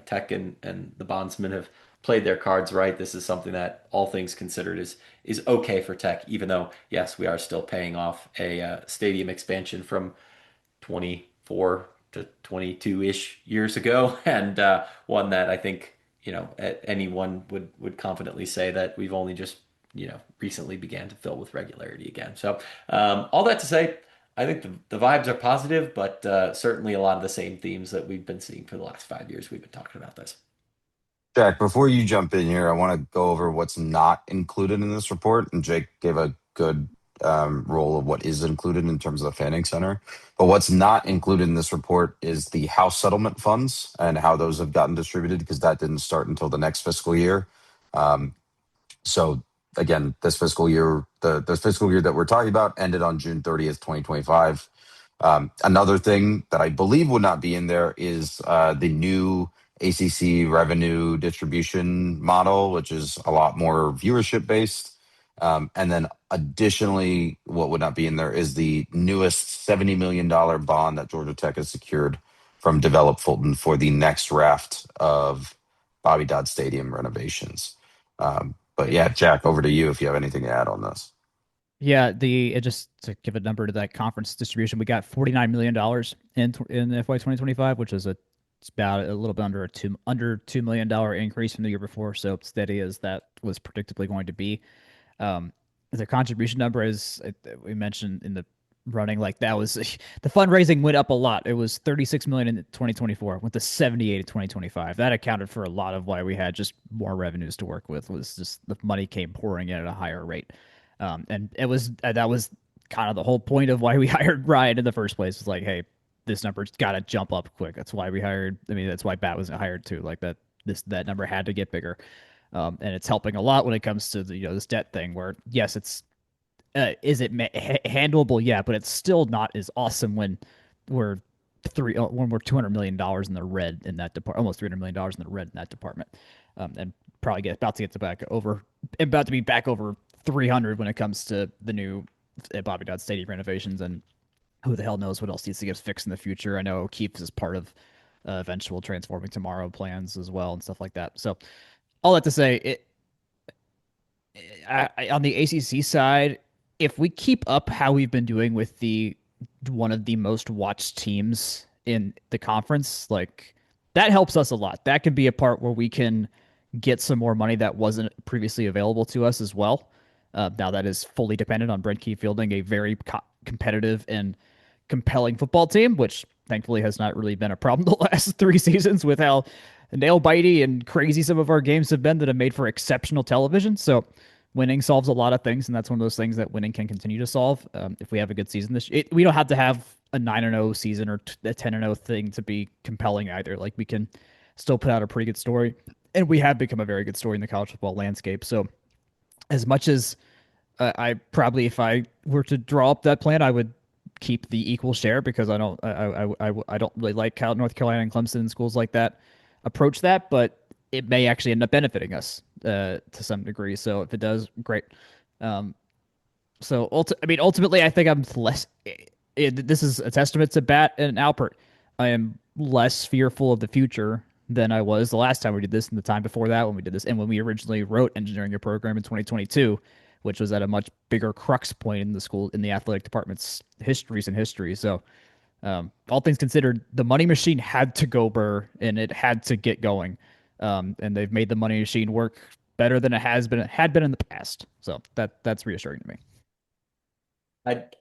Tech and the bondsmen have played their cards right, this is something that, all things considered, is okay for Tech. Even though, yes, we are still paying off a stadium expansion from 24 to 22-ish years ago, and one that I think, anyone would confidently say that we've only just, recently began to fill with regularity again. So, all that to say, I think the vibes are positive, but certainly a lot of the same themes that we've been seeing for the last 5 years. We've been talking about this. Jack, before you jump in here, I want to go over what's not included in this report. And Jake gave a good role of what is included in terms of the Fanning Center. But what's not included in this report is the house settlement funds and how those have gotten distributed, because that didn't start until the next fiscal year. Um, so again, the fiscal year that we're talking about ended on June 30th, 2025. Another thing that I believe would not be in there is the new ACC revenue distribution model, which is a lot more viewership based. And then additionally, what would not be in there is the newest $70 million bond that Georgia Tech has secured from Develop Fulton for the next raft of Bobby Dodd Stadium renovations. But yeah, Jack, over to you if you have anything to add on this. Yeah, just to give a number to that conference distribution, we got $49 million in FY 2025, which is it's about a little bit under $2 million increase from the year before. So steady as that was predictably going to be. The contribution number, as we mentioned in the running, like that was the fundraising went up a lot. It was 36 million in 2024, went to 78 in 2025. That accounted for a lot of why we had just more revenues to work with. Was just the money came pouring in at a higher rate. And that was kind of the whole point of why we hired Ryan in the first place. Was like, hey, this number's got to jump up quick. That's why we hired. I mean, that's why Bat was hired too. Like that number had to get bigger. And it's helping a lot when it comes to this debt thing. Where yes, it's is it handleable? Yeah, but it's still not as awesome when we're $200 million in the red in that department, almost $300 million in the red in that department, and probably about to be back over 300 when it comes to the new Bobby Dodd Stadium renovations, and who the hell knows what else needs to get fixed in the future. I know O'Keefe is part of eventual Transforming Tomorrow plans as well and stuff like that. So all that to say, on the ACC side, if we keep up how we've been doing with the one of the most watched teams in the conference, like that helps us a lot. That could be a part where we can get some more money that wasn't previously available to us as well. Now that is fully dependent on Brent Key fielding a very competitive and compelling football team, which thankfully has not really been a problem the last 3 seasons with how nail bitey and crazy some of our games have been that have made for exceptional television. So winning solves a lot of things, and that's one of those things that winning can continue to solve. If we have a good season we don't have to have a 9-0 season or a 10-0 thing to be compelling either. Like we can still put out a pretty good story, and we have become a very good story in the college football landscape. So as much as I probably, if I were to draw up that plan, I would keep the equal share because I don't really like how North Carolina and Clemson and schools like that approach that, but it may actually end up benefiting us to some degree. So if it does, great. Ultimately, I think I'm less. This is a testament to Bat and Alpert. I am less fearful of the future than I was the last time we did this and the time before that when we did this and when we originally wrote engineering a program in 2022, which was at a much bigger crux point in the school in the athletic department's history. So all things considered, the money machine had to go burr and it had to get going. And they've made the money machine work better than it had been in the past. So that's reassuring to me.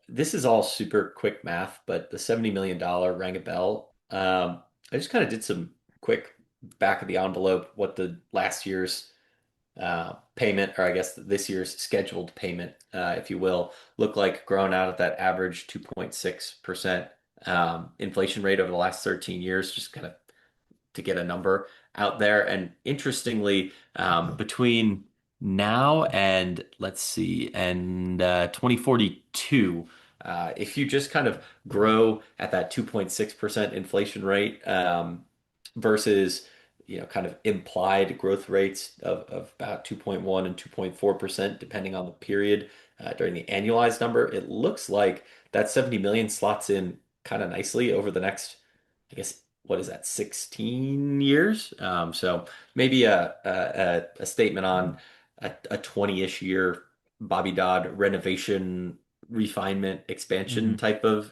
This is all super quick math, but the $70 million rang a bell. I just kind of did some quick back of the envelope what the last year's payment, or I guess this year's scheduled payment, if you will, look like, growing out at that average 2.6% inflation rate over the last 13 years, just kind of to get a number out there. And interestingly, between now and, let's see, and 2042, If you just kind of grow at that 2.6% inflation rate versus kind of implied growth rates of about 2.1 and 2.4%, depending on the period during the annualized number, it looks like that 70 million slots in kind of nicely over the next, I guess, what is that, 16 years? So maybe a statement on a 20-ish year Bobby Dodd renovation, refinement, expansion Mhm.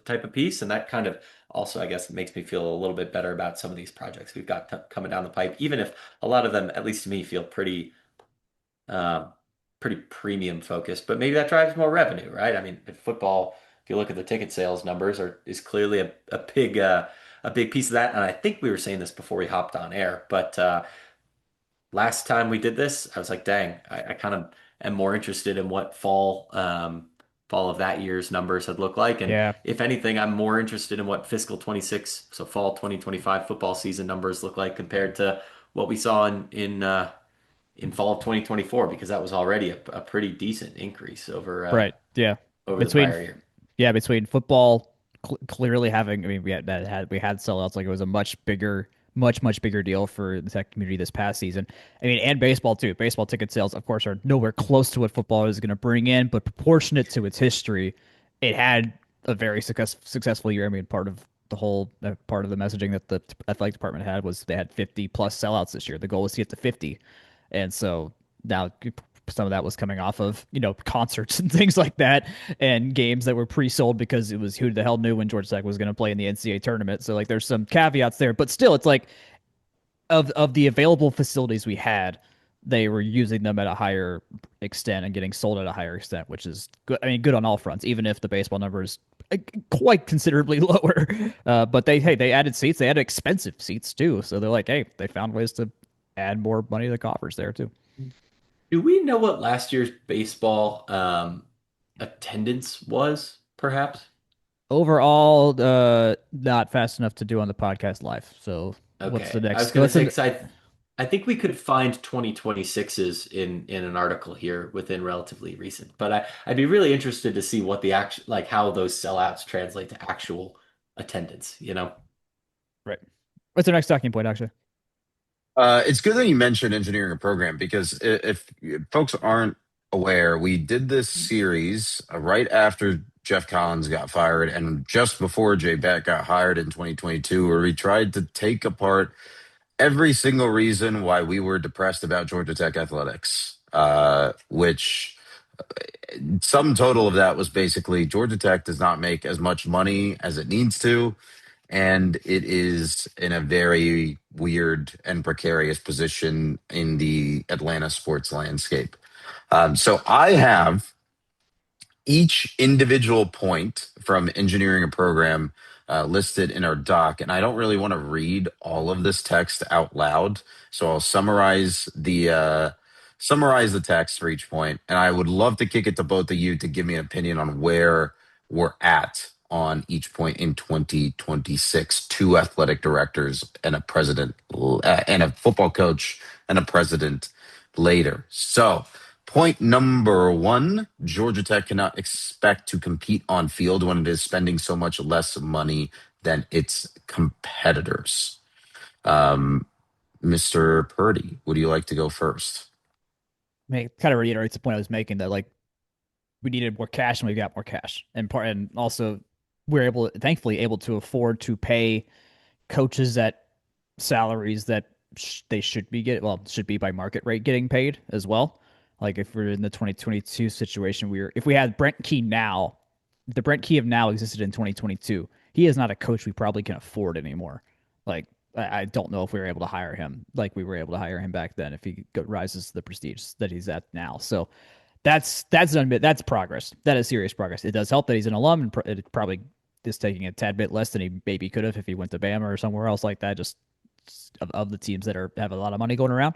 type of piece, and that kind of also, I guess, it makes me feel a little bit better about some of these projects we've got coming down the pipe, even if a lot of them, at least to me, feel uh, pretty premium focused. But maybe that drives more revenue, right? I mean, football, if you look at the ticket sales numbers, is clearly a big piece of that. And I think we were saying this before we hopped on air, but last time we did this, I was like, dang, I kind of am more interested in what fall of that year's numbers had looked like. And Yeah, if anything, I'm more interested in what fiscal 26, so fall 2025 football season numbers look like compared to what we saw in fall of 2024, because that was already a pretty decent increase right. Yeah. over the Between prior year. Yeah, between football clearly having, I mean, we had sellouts, like it was a much bigger deal for the tech community this past season. I mean, and baseball too. Baseball ticket sales, of course, are nowhere close to what football is going to bring in, but proportionate to its history, it had a very successful year. I mean, part of the messaging that the athletic department had was they had 50 plus sellouts this year. The goal was to get to 50, and so now some of that was coming off of concerts and things like that, and games that were pre-sold because it was who the hell knew when Georgia Tech was going to play in the NCAA tournament. So like there's some caveats there, but still it's like of the available facilities we had, they were using them at a higher extent and getting sold at a higher extent, which is good. I mean, good on all fronts, even if the baseball numbers quite considerably lower. But they added seats, they added expensive seats too. So they're like, hey, they found ways to add more money to the coffers there too. Do we know what last year's baseball attendance was, perhaps? Overall, not fast enough to do on the podcast live. So what's the Okay. I was next? gonna What's say, the because I think we could find 2026s in an article here within relatively recent, but I'd be really interested to see what the act like how those sellouts translate to actual attendance, you know? right? What's the next talking point? Actually, It's good that you mentioned engineering a program because if folks aren't aware, we did this series right after Jeff Collins got fired and just before Jay Beck got hired in 2022, where we tried to take apart every single reason why we were depressed about Georgia Tech athletics, which sum total of that was basically Georgia Tech does not make as much money as it needs to, and it is in a very weird and precarious position in the Atlanta sports landscape. So I have each individual point from engineering a program listed in our doc, and I don't really want to read all of this text out loud, so I'll summarize the text for each point, and I would love to kick it to both of you to give me an opinion on where we're at on each point in 2026. Two athletic directors and a president, and a football coach and a president later. So. Point number one, Georgia Tech cannot expect to compete on field when it is spending so much less money than its competitors. Um, Mr. Purdy, would you like to go first? I mean, it kind of reiterates the point I was making that like we needed more cash and we got more cash, and also we're thankfully able to afford to pay coaches at salaries that they should be by market rate getting paid as well. Like if we're in the 2022 situation, if we had Brent Key now, if the Brent Key of now existed in 2022, he is not a coach we probably can afford anymore. Like I don't know if we were able to hire him like we were able to hire him back then if he rises to the prestige that he's at now. So that's progress. That is serious progress. It does help that he's an alum, and it probably is taking a tad bit less than he maybe could have if he went to Bama or somewhere else like that. Just of the teams that have a lot of money going around.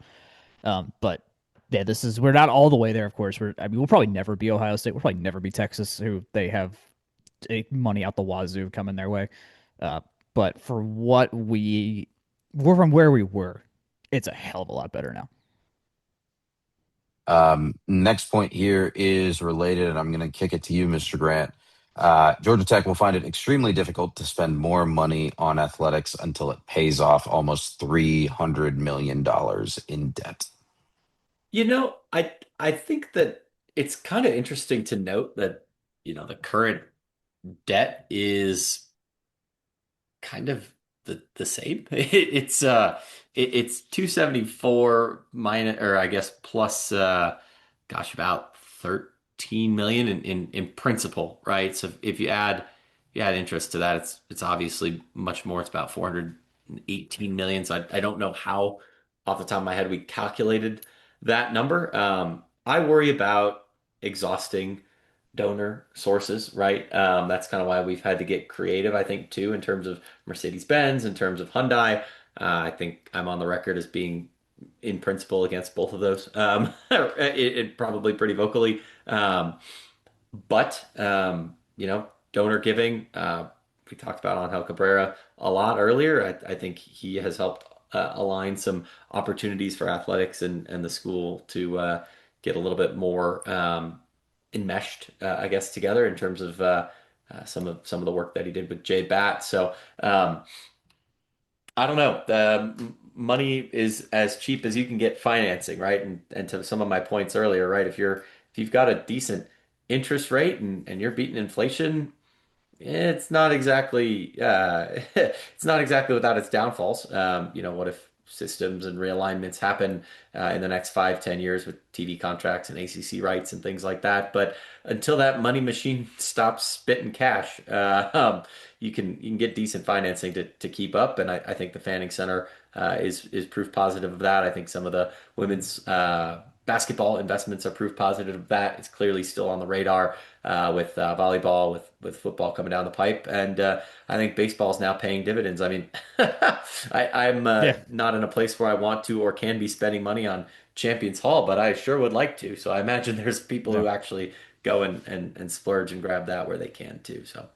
But yeah, we're not all the way there. Of course, we'll probably never be Ohio State. We'll probably never be Texas, who they have money out the wazoo coming their way. Uh, but for we're from where we were, it's a hell of a lot better now. Next point here is related, and I'm going to kick it to you, Mr. Grant. Georgia Tech will find it extremely difficult to spend more money on athletics until it pays off almost $300 million in debt. I think that it's kind of interesting to note that, the current debt is kind of the same. It's 274 minus, or I guess plus gosh, about 13 million in principal, right? So if you add interest to that, it's obviously much more. It's about 418 million. So I don't know how off the top of my head we calculated that number. I worry about exhausting donor sources, right? That's kind of why we've had to get creative, I think, too, in terms of Mercedes-Benz, in terms of Hyundai. I think I'm on the record as being in principle against both of those. It probably pretty vocally. But donor giving, we talked about Angel Cabrera a lot earlier. I think he has helped align some opportunities for athletics and the school to get a little bit more enmeshed, I guess, together in terms of some of the work that he did with Jade Bat. So I don't know. The money is as cheap as you can get financing, right? And to some of my points earlier, right? If you've got a decent interest rate and you're beating inflation, it's not exactly it's not exactly without its downfalls. What if systems and realignments happen in the next 5, 10 years with TV contracts and ACC rights and things like that? But until that money machine stops spitting cash, you can get decent financing to keep up. And I think the Fanning Center is proof positive of that. I think some of the women's basketball investments are proof positive of that. It's clearly still on the radar with volleyball, with football coming down the pipe, and I think baseball is now paying dividends. I mean, I'm Yeah. not in a place where I want to or can be spending money on Champions Hall, but I sure would like to. So I imagine there's people Yeah. who actually go and splurge and grab that where they can too. So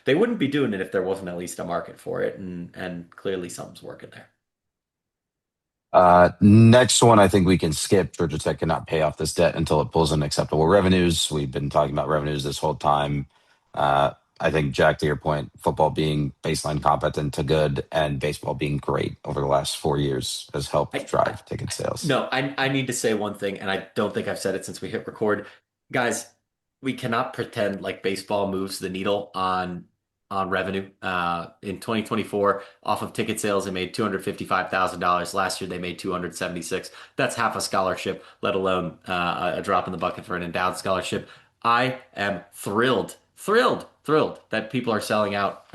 they wouldn't be doing it if there wasn't at least a market for it, and clearly something's working there. Next one, I think we can skip. Georgia Tech cannot pay off this debt until it pulls in acceptable revenues. We've been talking about revenues this whole time. I think, Jack, to your point, football being baseline competent to good and baseball being great over the last 4 years has helped I drive ticket sales. No, I need to say one thing, and I don't think I've said it since we hit record. Guys, we cannot pretend like baseball moves the needle on revenue. In 2024, off of ticket sales, they made $255,000. Last year, they made 276. That's half a scholarship, let alone a drop in the bucket for an endowed scholarship. I am thrilled that people are selling out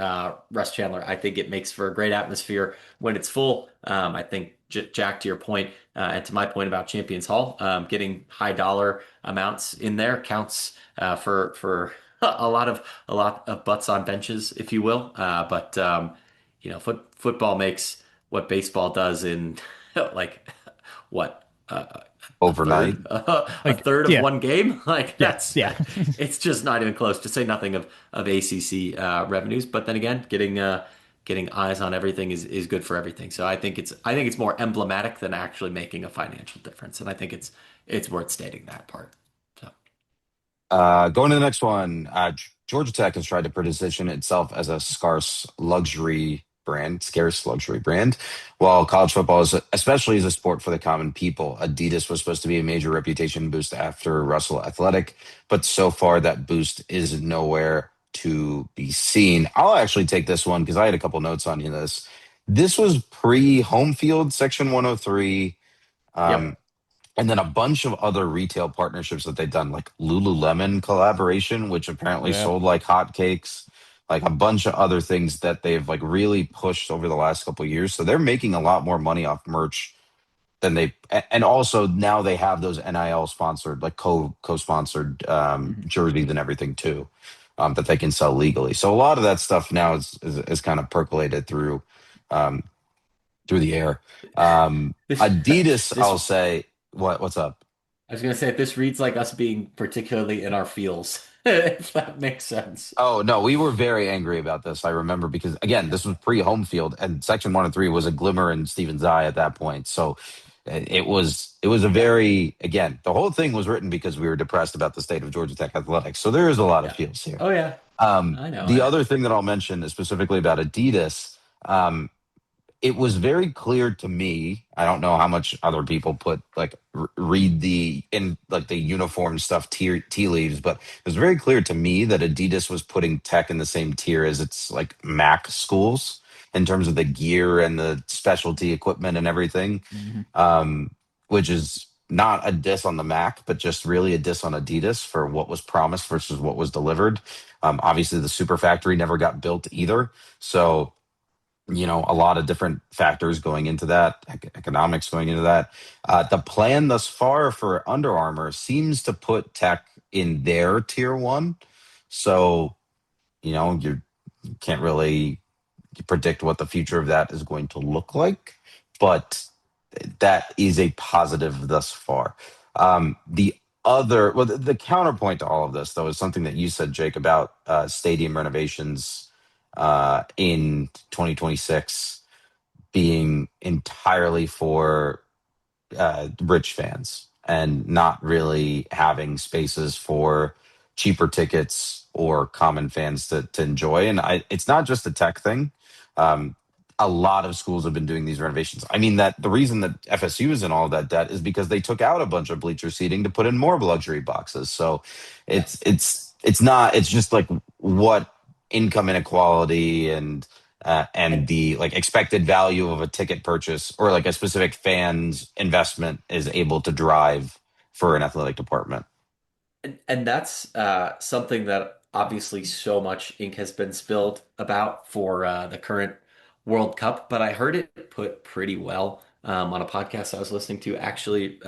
Russ Chandler. I think it makes for a great atmosphere when it's full. I think Jack, to your point, and to my point about Champions Hall, getting high dollar amounts in there counts for a lot of butts on benches, if you will. But football makes what baseball does in like what a Overnight, third a Like, third of yeah. one game. Like Yeah. that's Yeah. it's just not even close. To say nothing of ACC revenues, but then again, getting eyes on everything is good for everything. So I think it's more emblematic than actually making a financial difference, and I think it's worth stating that part. So going to the next one. Georgia Tech has tried to position itself as a scarce luxury brand, while college football is, especially as a sport for the common people. Adidas was supposed to be a major reputation boost after Russell Athletic, but so far that boost is nowhere to be seen. I'll actually take this one because I had a couple notes on you this. This was pre home field section 103. yep, Um, and then a bunch of other retail partnerships that they've done, like Lululemon collaboration, which apparently Yeah. sold like hotcakes, like a bunch of other things that they've like really pushed over the last couple of years. So they're making a lot more money off merch than and also now they have those NIL sponsored, like co-sponsored Mhm. jerseys and everything too, that they can sell legally. So a lot of that stuff now is kind of percolated um, through the air. this Adidas, I'll this say, what's up? I was gonna say this reads like us being particularly in our feels, if that makes sense. Oh no, we were very angry about this. I remember because again, this was pre-home field, and section 103 was a glimmer in Stevens' eye at that point. So it was a Yeah, very, again, the whole thing was written because we were depressed about the state of Georgia Tech athletics. So there is a lot of yeah. feels here. Oh yeah. I know, The I know. other thing that I'll mention is specifically about Adidas. Um, it was very clear to me. I don't know how much other people put like read the in like the uniform stuff tea leaves, but it was very clear to me that Adidas was putting tech in the same tier as its like Mac schools in terms of the gear and the specialty equipment and everything, Hmm. um, which is not a diss on the Mac, but just really a diss on Adidas for what was promised versus what was delivered. Obviously, the super factory never got built either, so a lot of different factors going into that, economics going into that. The plan thus far for Under Armour seems to put tech in their tier one. So, you can't really predict what the future of that is going to look like, but that is a positive thus far. The counterpoint to all of this, though, is something that you said, Jake, about stadium renovations in 2026 being entirely for rich fans and not really having spaces for cheaper tickets or common fans to enjoy. And it's not just a tech thing. Um, a lot of schools have been doing these renovations. I mean, that the reason that FSU is in all of that debt is because they took out a bunch of bleacher seating to put in more luxury boxes. So Yeah. it's not, it's just like what income inequality and And the like expected value of a ticket purchase or like a specific fan's investment is able to drive for an athletic department. and that's something that obviously so much ink has been spilled about for the current World Cup, but I heard it put pretty well on a podcast I was listening to actually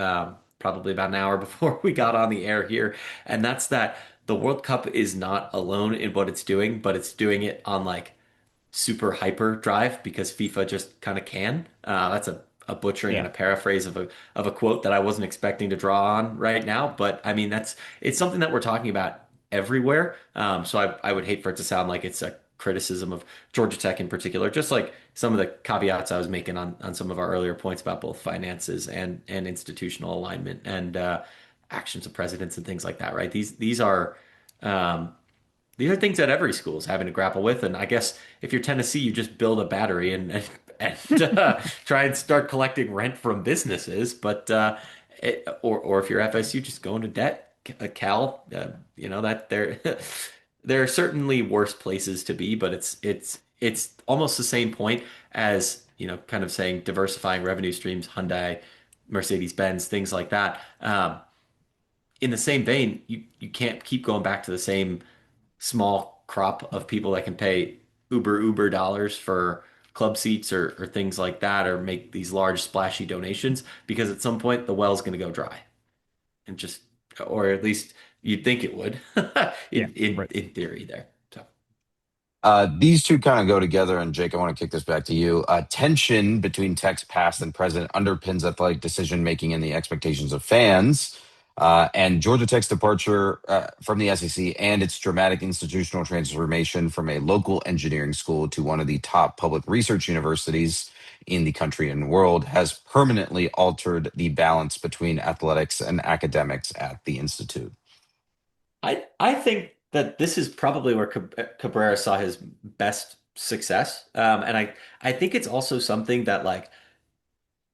probably about an hour before we got on the air here, and that's that the World Cup is not alone in what it's doing, but it's doing it on like super hyper drive because FIFA just kind of can. That's a butchering and Yeah. a paraphrase of a quote that I wasn't expecting to draw on right now, but I mean it's something that we're talking about everywhere. So I would hate for it to sound like it's a criticism of Georgia Tech in particular, just like some of the caveats I was making on some of our earlier points about both finances and institutional alignment and actions of presidents and things like that, right? Um, these are things that every school is having to grapple with, and I guess if you're Tennessee, you just build a battery and try and start collecting rent from businesses. But or if you're FSU, just go into debt. Cal, that there there are certainly worse places to be, but it's almost the same point as kind of saying diversifying revenue streams, Hyundai, Mercedes-Benz, things like that. In the same vein, you can't keep going back to the same small crop of people that can pay uber dollars for club seats or things like that or make these large splashy donations because at some point the well's going to go dry and just or at least you'd think it would Yeah. in Right. in theory there. So These two kind of go together, and Jake, I want to kick this back to you. Tension between Tech's past and present underpins athletic decision making and the expectations of fans. And Georgia Tech's departure from the SEC and its dramatic institutional transformation from a local engineering school to one of the top public research universities in the country and world has permanently altered the balance between athletics and academics at the Institute. I think that this is probably where Cabrera saw his best success, and I think it's also something that like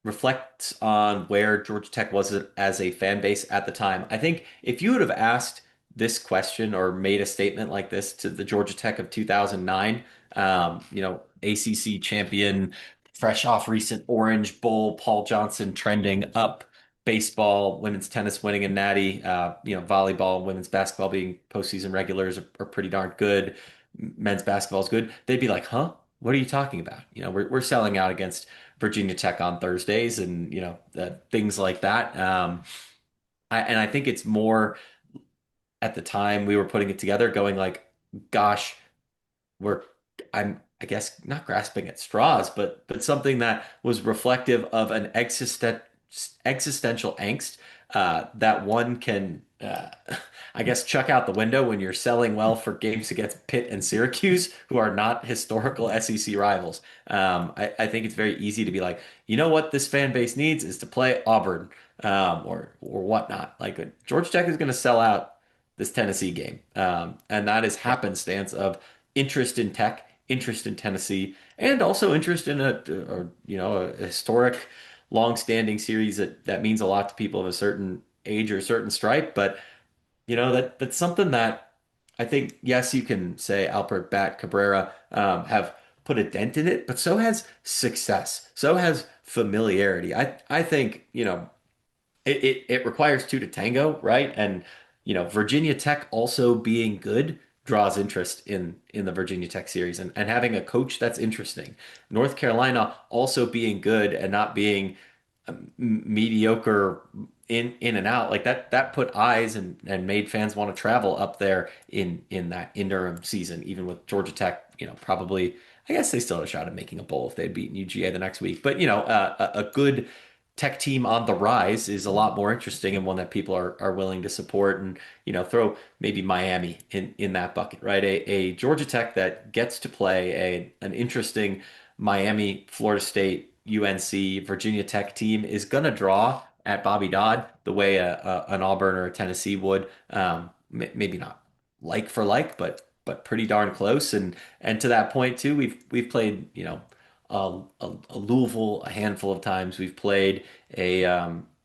reflects on where Georgia Tech was as a fan base at the time. I think if you would have asked this question or made a statement like this to the Georgia Tech of 2009, ACC champion, fresh off recent Orange Bowl, Paul Johnson trending up, baseball, women's tennis winning a natty, volleyball, women's basketball being postseason regulars are pretty darn good. Men's basketball is good. They'd be like, huh? What are you talking about? We're selling out against Virginia Tech on Thursdays and things like that. And I think it's more at the time we were putting it together, going like, gosh, we're I guess not grasping at straws, but something that was reflective of an existential angst that one can I guess chuck out the window when you're selling well for games against Pitt and Syracuse, who are not historical SEC rivals. I think it's very easy to be like, you know what this fan base needs is to play Auburn or whatnot. Like Georgia Tech is going to sell out this Tennessee game. And that is Yeah. happenstance of interest in Tech, interest in Tennessee, and also interest in a historic, long-standing series that means a lot to people of a certain age or a certain stripe. But that's something that I think, yes, you can say Alpert Bat Cabrera have put a dent in it, but so has success, so has familiarity. I think, it requires two to tango, right? And Virginia Tech also being good draws interest in the Virginia Tech series and having a coach that's interesting. North Carolina also being good and not being mediocre in and out like that put eyes and made fans want to travel up there in that interim season, even with Georgia Tech, probably I guess they still had a shot at making a bowl if they'd beaten UGA the next week. But a good Tech team on the rise is a lot more interesting and one that people are willing to support, and throw maybe Miami in that bucket, right? A Georgia Tech that gets to play an interesting Miami, Florida State, UNC, Virginia Tech team is going to draw at Bobby Dodd the way an Auburn or a Tennessee would. Maybe not like for like, but pretty darn close. And to that point too, we've played a Louisville a handful of times. We've played a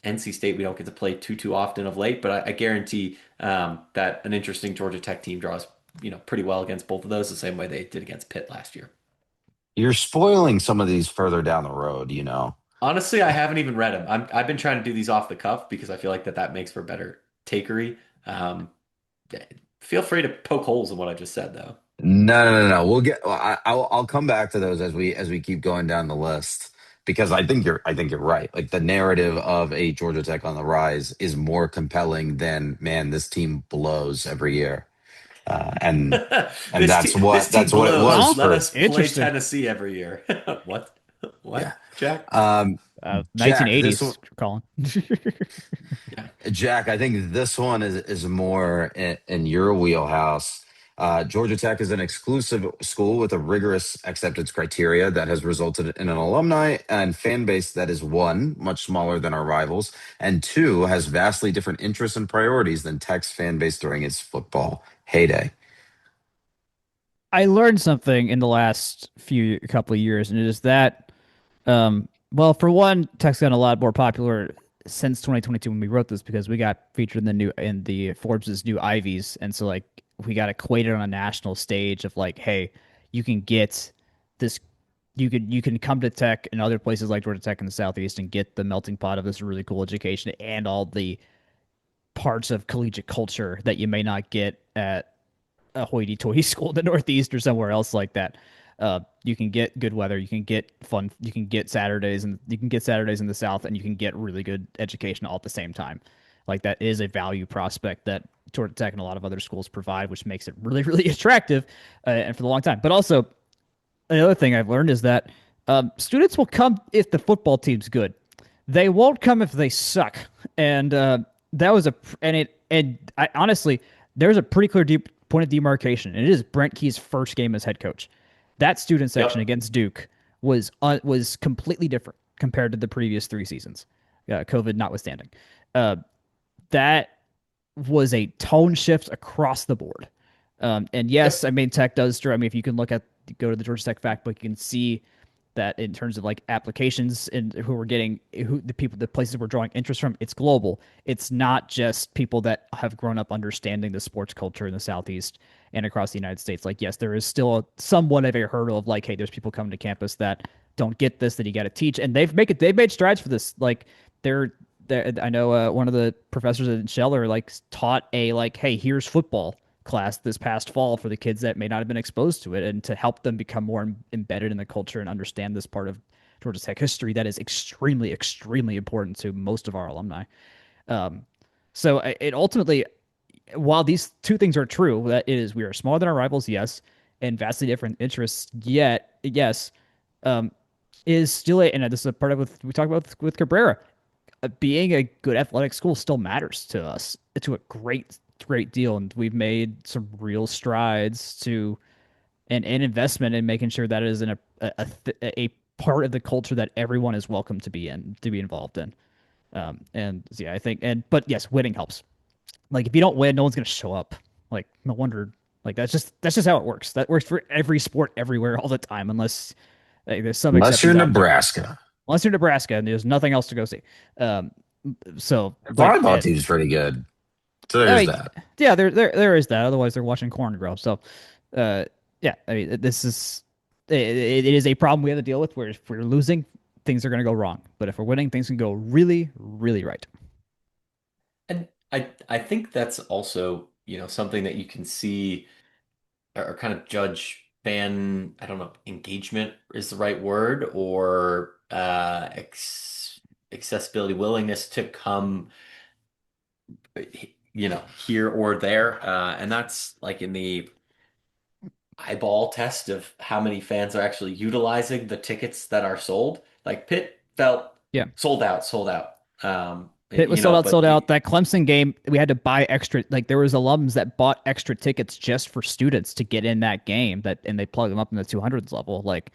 NC State. We don't get to play too often of late, but I guarantee that an interesting Georgia Tech team draws pretty well against both of those the same way they did against Pitt last year. You're spoiling some of these further down the road. Honestly, I haven't even read them. I've been trying to do these off the cuff because I feel like that makes for better takery. Um, Feel free to poke holes in what I just said, though. No, no, no, no. I'll come back to those as we keep going down the list because I think you're right. Like the narrative of a Georgia Tech on the rise is more compelling than man, this team blows every year, and This team that's what it blows. was Huh? Let for. us play Interesting. Tennessee every year. What? Yeah. What, Jack? Jack, this one, 1980s, Colin. Yeah. Jack, I think this one is more in your wheelhouse. Georgia Tech is an exclusive school with a rigorous acceptance criteria that has resulted in an alumni and fan base that is one, much smaller than our rivals, and two, has vastly different interests and priorities than Tech's fan base during its football heyday. I learned something in the last few couple of years, and it is that, well, for one, tech's gotten a lot more popular since 2022 when we wrote this because we got featured in the Forbes's new Ivies, and so like we got equated on a national stage of like, hey, you can get this, you can come to tech and other places like Georgia Tech in the Southeast and get the melting pot of this really cool education and all the parts of collegiate culture that you may not get at a hoity-toity school in the Northeast or somewhere else like that. You can get good weather, you can get fun, you can get Saturdays, and you can get Saturdays in the South, and you can get really good education all at the same time. Like that is a value prospect that Georgia Tech and a lot of other schools provide, which makes it really, really attractive, and for the long time. But also, another thing I've learned is that students will come if the football team's good. They won't come if they suck, and that was a and it and I, honestly, there's a pretty clear deep point of demarcation. And it is Brent Key's first game as head coach. That student section Yep. against Duke was completely different compared to the previous three seasons, COVID notwithstanding. Uh, that was a tone shift across the board. And yes, Yep. I mean Tech does. I mean, if you can go to the Georgia Tech fact book, you can see that in terms of like applications and who we're getting, who the places we're drawing interest from, it's global. It's not just people that have grown up understanding the sports culture in the Southeast and across the United States. Like, yes, there is still somewhat of a hurdle of like, hey, there's people coming to campus that don't get this, that you got to teach, and they've made strides for this. Like, I know one of the professors at Scheller like taught a like, hey, here's football class this past fall for the kids that may not have been exposed to it, and to help them become more embedded in the culture and understand this part of Georgia Tech history that is extremely, extremely important to most of our alumni. Um, so it ultimately, while these two things are true, that is, we are smaller than our rivals, yes, and vastly different interests, yet, yes, um, is still and this is a part of what we talked about with Cabrera. Being a good athletic school still matters to us to a great deal, and we've made some real strides to an investment in making sure that it is in a part of the culture that everyone is welcome to be involved in. And yeah, I think, but yes, winning helps. Like if you don't win, no one's gonna show up. Like no wonder. Like that's just how it works. That works for every sport everywhere all the time, unless like, there's some Unless you're exceptions out there. Nebraska. Unless you're Nebraska and there's nothing else to go see. Um, so, Their but volleyball team's pretty good. So I there's mean, that. yeah, there is that. Otherwise, they're watching corn grow. So, uh, yeah, I mean, this is it is a problem we have to deal with. Where if we're losing, things are going to go wrong. But if we're winning, things can go really, really right. And I think that's also, something that you can see or kind of judge fan, I don't know, engagement is the right word, or accessibility, willingness to come, here or there. And that's like in the eyeball test of how many fans are actually utilizing the tickets that are sold. Like Pitt felt Yeah. sold out, sold out. Pitt was sold But out. That Clemson game, we had to buy extra. Like there was alums that bought extra tickets just for students to get in that game. And they plug them up in the 200s level. Like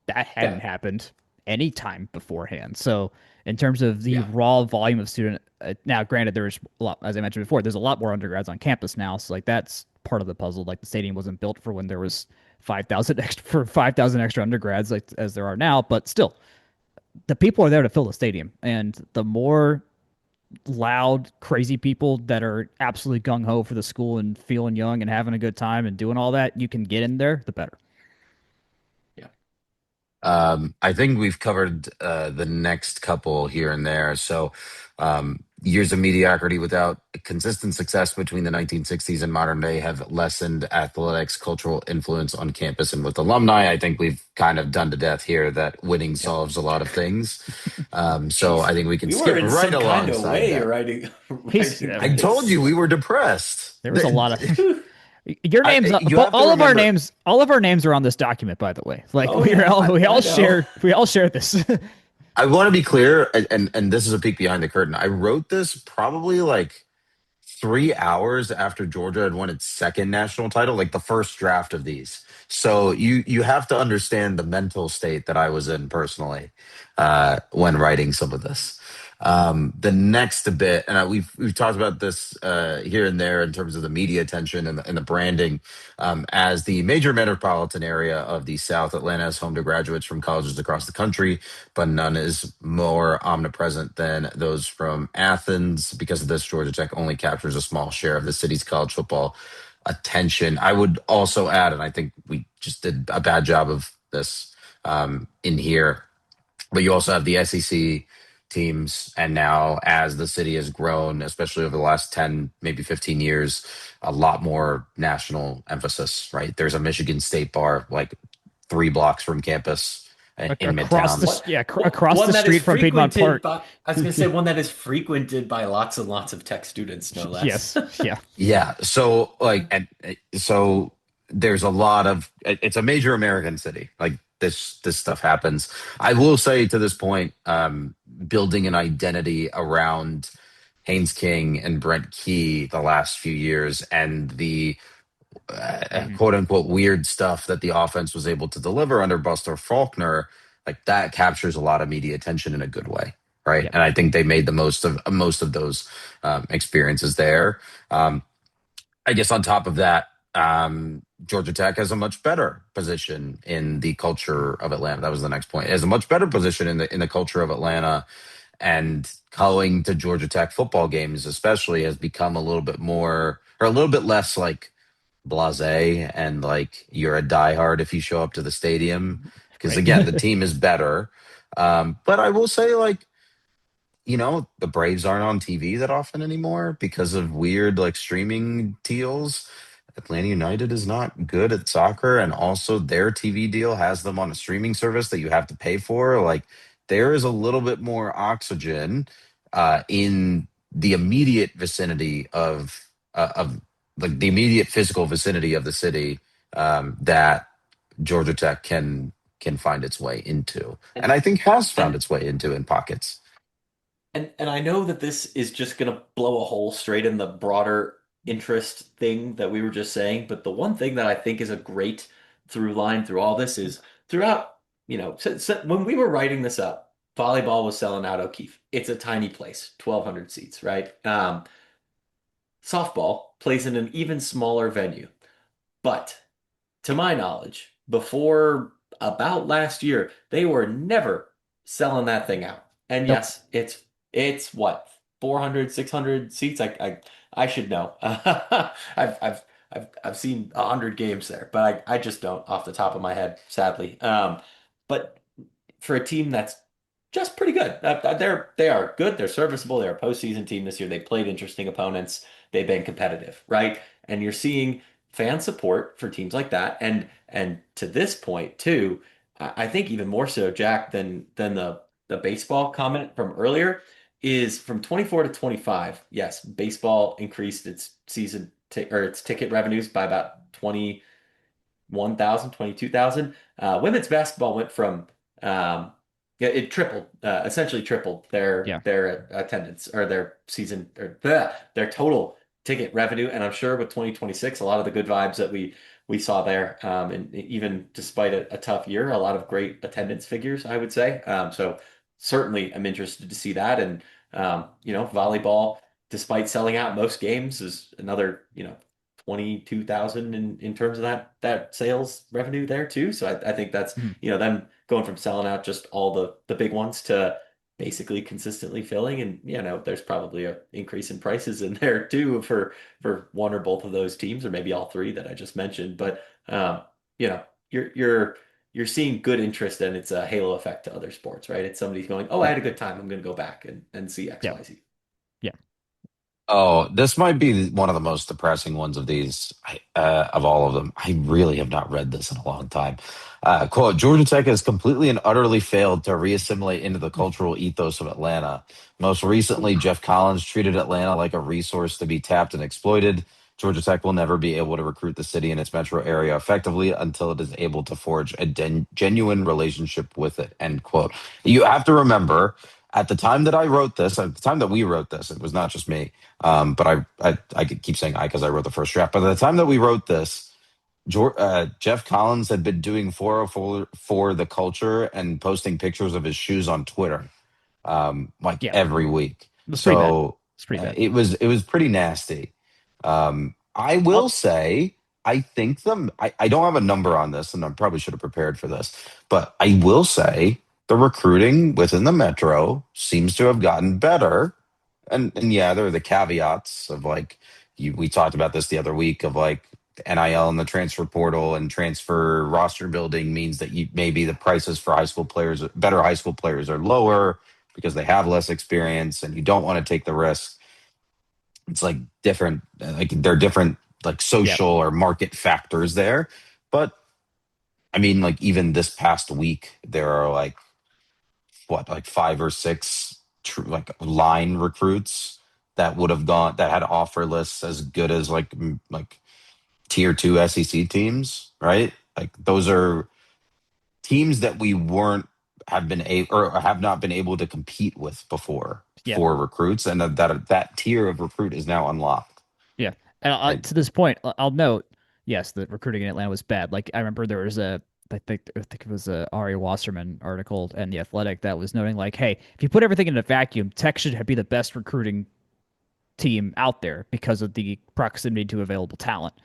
that yeah, hadn't happened any time beforehand. So in terms of the yeah, raw volume of student, now granted there was a lot, as I mentioned before, there's a lot more undergrads on campus now. So like that's part of the puzzle. Like the stadium wasn't built for when there was 5,000 extra for 5,000 extra undergrads like as there are now. But still, the people are there to fill the stadium, and the more loud, crazy people that are absolutely gung ho for the school and feeling young and having a good time and doing all that, you can get in there, the better. yeah. I think we've covered the next couple here and there. So, years of mediocrity without consistent success between the 1960s and modern day have lessened athletics' cultural influence on campus and with alumni. I think we've kind of done to death here that winning Yep. solves a lot of things. So I Jeez, think we can we were skip in right some kind of alongside way that. writing He's writing I told you this. we were depressed. there was a lot of your names. You have to remember. All of our names are on this document, by the way. Like Oh yeah, we I all know. share this. I want to be clear, and this is a peek behind the curtain. I wrote this probably like 3 hours after Georgia had won its second national title, like the first draft of these. So you have to understand the mental state that I was in personally when writing some of this. The next bit, and we've talked about this here and there in terms of the media attention and the branding. As the major metropolitan area of the South, Atlanta is home to graduates from colleges across the country, but none is more omnipresent than those from Athens. Because of this, Georgia Tech only captures a small share of the city's college football attention. I would also add, and I think we just did a bad job of this in here, but you also have the SEC teams. And now, as the city has grown, especially over the last 10, maybe 15 years, a lot more national emphasis, right? There's a Michigan State bar like 3 blocks from campus in across Midtown. the What, across one the that is street from Piedmont frequented Park. by, I was going to say one that is frequented by lots and lots of tech students, no less. Yes, yeah, Yeah. So so there's a lot of it's a major American city. Like this stuff happens. I will say to this point, building an identity around Haynes King and Brent Key the last few years and the hmm quote unquote weird stuff that the offense was able to deliver under Buster Faulkner, like that captures a lot of media attention in a good way. Right. yep. And I think they made the most of those experiences there. Um, I guess on top of that, Georgia Tech has a much better position in the culture of Atlanta. That was the next point. It has a much better position in the culture of Atlanta, and going to Georgia Tech football games, especially, has become a little bit more or a little bit less like blasé and like you're a diehard if you show up to the stadium. Because Right. again, the team is better. But I will say, like, the Braves aren't on TV that often anymore because of weird like streaming deals. Atlanta United is not good at soccer, and also their TV deal has them on a streaming service that you have to pay for. Like there is a little bit more oxygen in the immediate vicinity of like the immediate physical vicinity of the city that Georgia Tech can find its way into, And and I think has found and its way into in pockets. and I know that this is just going to blow a hole straight in the broader interest thing that we were just saying, but the one thing that I think is a great through line through all this is throughout, when we were writing this up, volleyball was selling out O'Keefe. It's a tiny place, 1,200 seats, right? softball plays in an even smaller venue. But to my knowledge, before about last year, they were never selling that thing out. And Nope. yes, it's what 400, 600 seats. I should know. I've seen 100 games there, but I just don't off the top of my head, sadly. But for a team that's just pretty good. They are good. They're serviceable. They're a postseason team this year. They played interesting opponents. They've been competitive, right? And you're seeing fan support for teams like that. And to this point too, I think even more so, Jack, than the baseball comment from earlier, is from 24 to 25. Yes, baseball increased its or its ticket revenues by about 21,000, 22,000. Women's basketball went from yeah, it tripled, essentially tripled Yeah. their attendance or their season or their total ticket revenue. And I'm sure with 2026, a lot of the good vibes that we saw there, and even despite a tough year, a lot of great attendance figures, I would say. So certainly, I'm interested to see that. And volleyball, despite selling out most games, is another 22,000 in terms of that sales revenue there too. So I think that's Mhm. them going from selling out just all the big ones to basically consistently filling. And there's probably a increase in prices in there too for one or both of those teams, or maybe all three that I just mentioned. But you know, you're seeing good interest, and it's a halo effect to other sports, right? It's somebody going, oh, I Yeah. had a good time. I'm going to go back and see Yeah. XYZ. Yeah. Oh, this might be one of the most depressing ones of these, of all of them. I really have not read this in a long time. Quote, Georgia Tech has completely and utterly failed to reassimilate into the cultural ethos of Atlanta. Most recently, Jeff Collins treated Atlanta like a resource to be tapped and exploited. Georgia Tech will never be able to recruit the city and its metro area effectively until it is able to forge a genuine relationship with it. End quote. You have to remember, at the time that I wrote this, at the time that we wrote this, it was not just me. But I could keep saying I because I wrote the first draft. But at the time that we wrote this, Jeff Collins had been doing 404 for the culture and posting pictures of his shoes on Twitter, like Yeah. every week. It was pretty bad. So It's pretty bad. it was pretty nasty. I will I'll, say I think I don't have a number on this, and I probably should have prepared for this, but I will say the recruiting within the metro seems to have gotten better. And yeah, there are the caveats of like we talked about this the other week of like NIL and the transfer portal and transfer roster building means that maybe the prices for better high school players are lower because they have less experience and you don't want to take the risk. It's like different, like there are different like yeah. social or market factors there. But I mean, like even this past week, there are like what, like five or six like line recruits that would have gone that had offer lists as good as like like tier two SEC teams, right? Like those are teams that we weren't have been able or have not been able to compete with before Yeah. for recruits, and that tier of recruit is now unlocked. Yeah. And Like, to this point, I'll note, yes, the recruiting in Atlanta was bad. Like I remember there was I think it was a Ari Wasserman article and the Athletic that was noting like, hey, if you put everything in a vacuum, Tech should be the best recruiting team out there because of the proximity to available talent.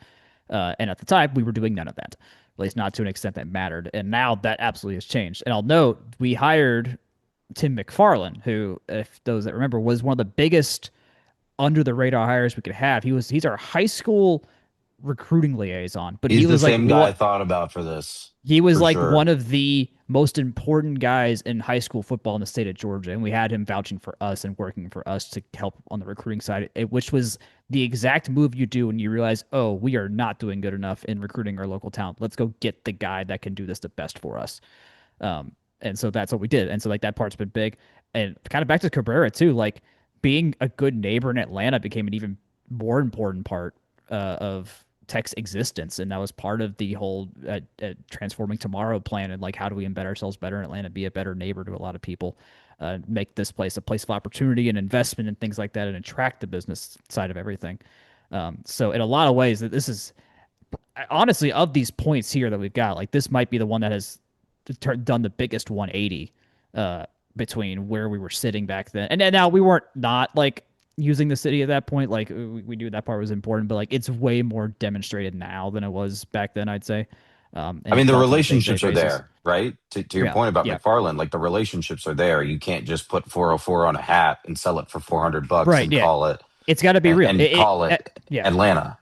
And at the time, we were doing none of that, at least not to an extent that mattered. And now that absolutely has changed. And I'll note we hired Tim McFarland, who, if those that remember, was one of the biggest under the radar hires we could have. He's our high school recruiting liaison, but he he's the was like same guy I what thought about for this he was for like one sure. of the most important guys in high school football in the state of Georgia, and we had him vouching for us and working for us to help on the recruiting side, which was the exact move you do when you realize, oh, we are not doing good enough in recruiting our local talent. Let's go get the guy that can do this the best for us. And so that's what we did. And so like that part's been big. And kind of back to Cabrera too, like being a good neighbor in Atlanta became an even more important part of Tech's existence, and that was part of the whole transforming tomorrow plan. And like, how do we embed ourselves better in Atlanta, be a better neighbor to a lot of people, make this place a place of opportunity and investment and things like that, and attract the business side of everything. So in a lot of ways, that this is honestly of these points here that we've got, like this might be the one that has done the biggest 180 uh, between where we were sitting back then, and now we weren't not like using the city at that point. Like we knew that part was important, but like it's way more demonstrated now than it was back then, I'd say. I And mean, the felt on a day-to-day relationships are basis. there, right? To your Yeah, point about yeah, McFarland, like the relationships are there. You can't just put 404 on a hat and sell it for $400 right. and Yeah, call it it's got to be and, real. and call it Yeah, Atlanta.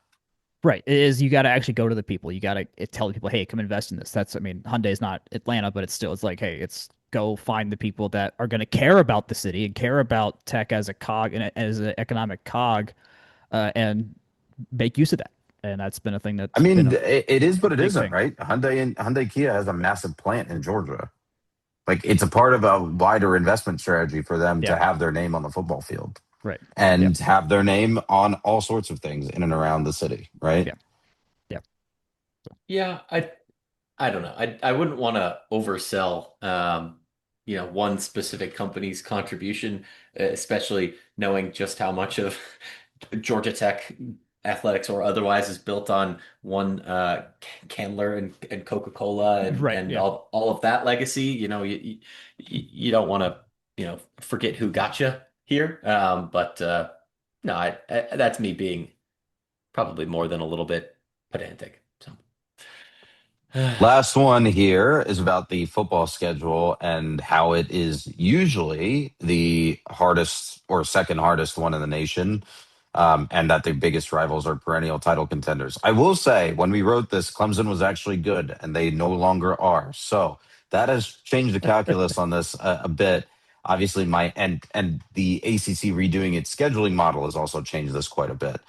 right. It is. You got to actually go to the people. You got to tell the people, hey, come invest in this. That's. I mean, Hyundai's not Atlanta, but it's still. It's like, hey, it's go find the people that are going to care about the city and care about tech as a cog and as an economic cog, and make use of that. And that's been a thing I that's been mean, a it is, but it big isn't, thing. right? Hyundai Kia has a massive plant in Georgia. Like it's a part of a wider investment strategy for them Yeah. to have their name on the football field Right. Yeah. and have their name on all sorts of things in and around the city, right? Yeah. Yeah. Yeah, I don't know. I wouldn't want to oversell one specific company's contribution, especially knowing just how much of Georgia Tech athletics or otherwise is built on one Candler and Coca-Cola Right. and Yeah. all of that legacy. You don't want to, forget who got you here. But no, that's me being probably more than a little bit pedantic. So. Last one here is about the football schedule and how it is usually the hardest or second hardest one in the nation, and that the biggest rivals are perennial title contenders. I will say, when we wrote this, Clemson was actually good, and they no longer are. So that has changed the calculus on this a bit. Obviously, and the ACC redoing its scheduling model has also changed this quite a bit,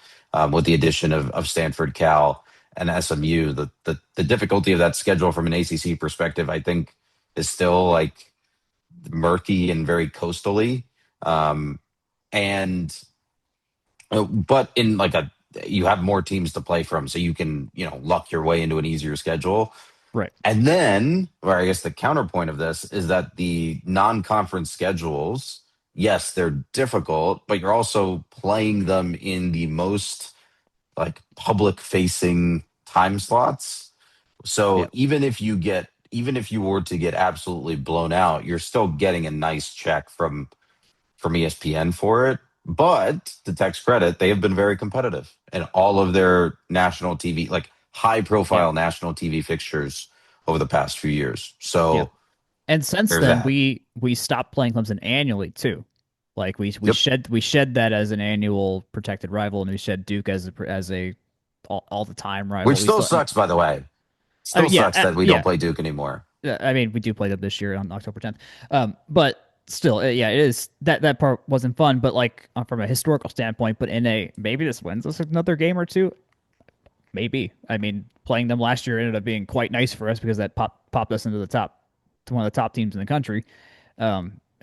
with the addition of Stanford, Cal, and SMU. The difficulty of that schedule from an ACC perspective, I think, is still like murky and very coastally. And but in like a you have more teams to play from, so you can luck your way into an easier schedule. Right. And then, or I guess the counterpoint of this is that the non-conference schedules, yes, they're difficult, but you're also playing them in the most like public facing time slots. So Yeah. even if you were to get absolutely blown out, you're still getting a nice check from ESPN for it. But to Tech's credit, they have been very competitive in all of their national TV, like high Yeah. profile national TV fixtures over the past few years. Yeah. So And since there's then, that. we stopped playing Clemson annually too. Like Yep. we shed that as an annual protected rival, and we shed Duke as a all the time rival. Which We still still, sucks, by the way. I Still mean, yeah, sucks that we don't yeah. play Duke anymore. I mean, we do play them this year on October 10th. But still, yeah, it is that part wasn't fun. But like from a historical standpoint, but in a maybe this wins us another game or two. Maybe. I mean, playing them last year ended up being quite nice for us because that popped us into the top to one of the top teams in the country.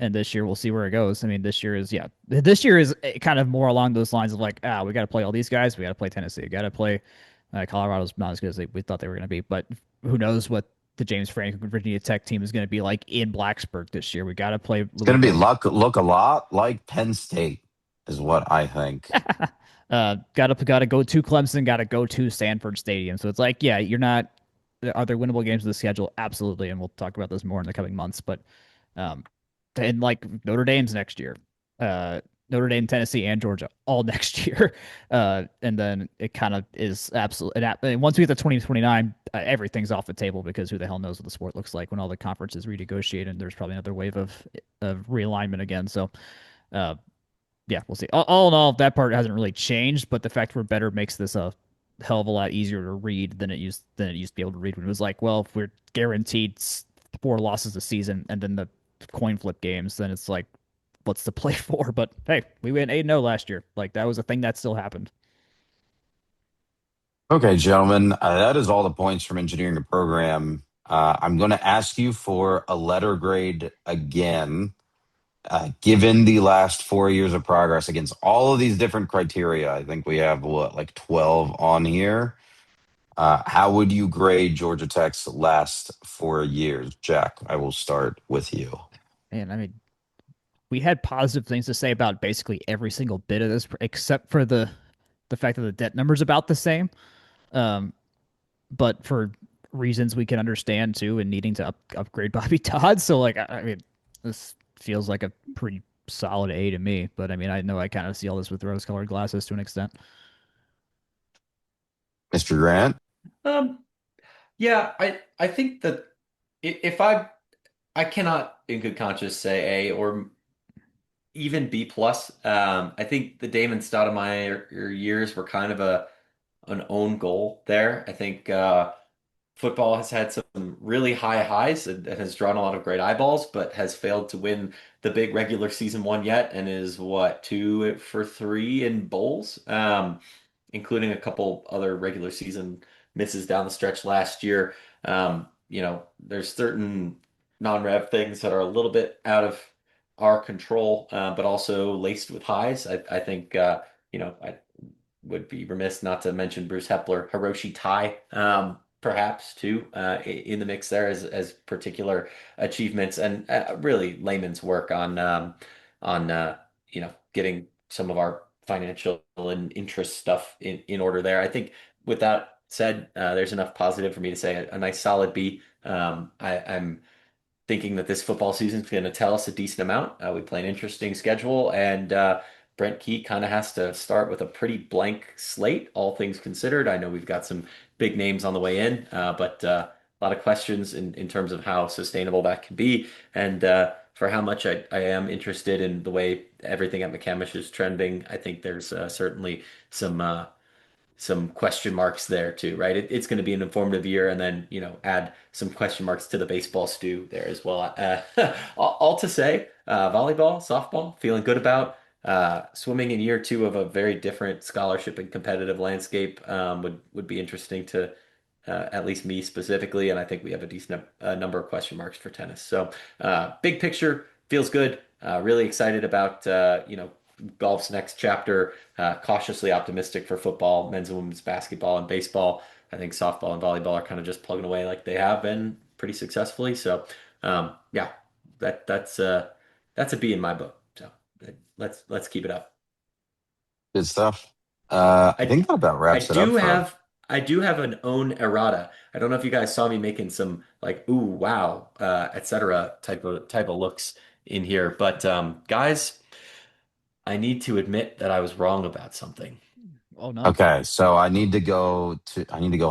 And this year we'll see where it goes. I mean, this year is kind of more along those lines of like, we got to play all these guys. We got to play Tennessee. We got to play Colorado's not as good as we thought they were going to be, but who knows what the James Franklin Virginia Tech team is going to be like in Blacksburg this year. We got to play It's going to be Louisville. look a lot like Penn State, is what I think. Gotta go to Clemson, gotta go to Stanford Stadium. So it's like, yeah, you're not. Are there winnable games of the schedule? Absolutely, and we'll talk about this more in the coming months. But, um, and like Notre Dame's next year, Notre Dame, Tennessee, and Georgia all next year, and then it kind of is absolute. And once we get to 2029, everything's off the table because who the hell knows what the sport looks like when all the conferences renegotiate and there's probably another wave of realignment again. So, uh, yeah, we'll see. All in all, that part hasn't really changed, but the fact we're better makes this a hell of a lot easier to read than it used to be able to read when it was like, well, if we're guaranteed 4 losses a season and then the coin flip games, then it's like, what's the play for? But hey, we went 8-0 last year. Like that was a thing that still happened. Okay, gentlemen, that is all the points from engineering a program. I'm going to ask you for a letter grade again. Given the last 4 years of progress against all of these different criteria, I think we have what, like 12 on here. How would you grade Georgia Tech's last 4 years? Jack, I will start with you. And I mean, we had positive things to say about basically every single bit of this, except for the fact that the debt number's about the same. Um, but for reasons we can understand too, and needing to upgrade Bobby Todd. So like, I mean, this feels like a pretty solid A to me. But I mean, I know I kind of see all this with rose-colored glasses to an extent. Mr. Grant. Um, yeah, I think that if I cannot in good conscience say A or even B plus. I think the Damon Stoudemire years were kind of a an own goal there. I think football has had some really high highs and has drawn a lot of great eyeballs, but has failed to win the big regular season one yet, and is what, 2 for 3 in bowls, including a couple other regular season misses down the stretch last year. There's certain non-rev things that are a little bit out of our control, but also laced with highs. I think I would be remiss not to mention Bruce Hepler, Hiroshi Tai, perhaps too, in the mix there as particular achievements and really layman's work on getting some of our financial and interest stuff in order there. I think with that said, there's enough positive for me to say a nice solid B. I'm thinking that this football season is going to tell us a decent amount. We play an interesting schedule, and Brent Key kind of has to start with a pretty blank slate, all things considered. I know we've got some big names on the way in, but a lot of questions in terms of how sustainable that can be, and for how much I am interested in the way everything at McCamish is trending. I think there's certainly some some question marks there too, right? It's going to be an informative year, and then add some question marks to the baseball stew there as well. All to say, volleyball, softball, feeling good about. Swimming in year two of a very different scholarship and competitive landscape would be interesting to at least me specifically, and I think we have a decent number of question marks for tennis. So big picture feels good. Really excited about golf's next chapter. Cautiously optimistic for football, men's and women's basketball, and baseball. I think softball and volleyball are kind of just plugging away like they have been pretty successfully. So, yeah, that's a B in my book. So let's keep it up. Good stuff. I I think that about I wraps it up do for. have I do have an own errata. I don't know if you guys saw me making some like ooh wow etc. type of looks in here, but guys, I need to admit that I was wrong about something. Oh no. Okay, so I need to go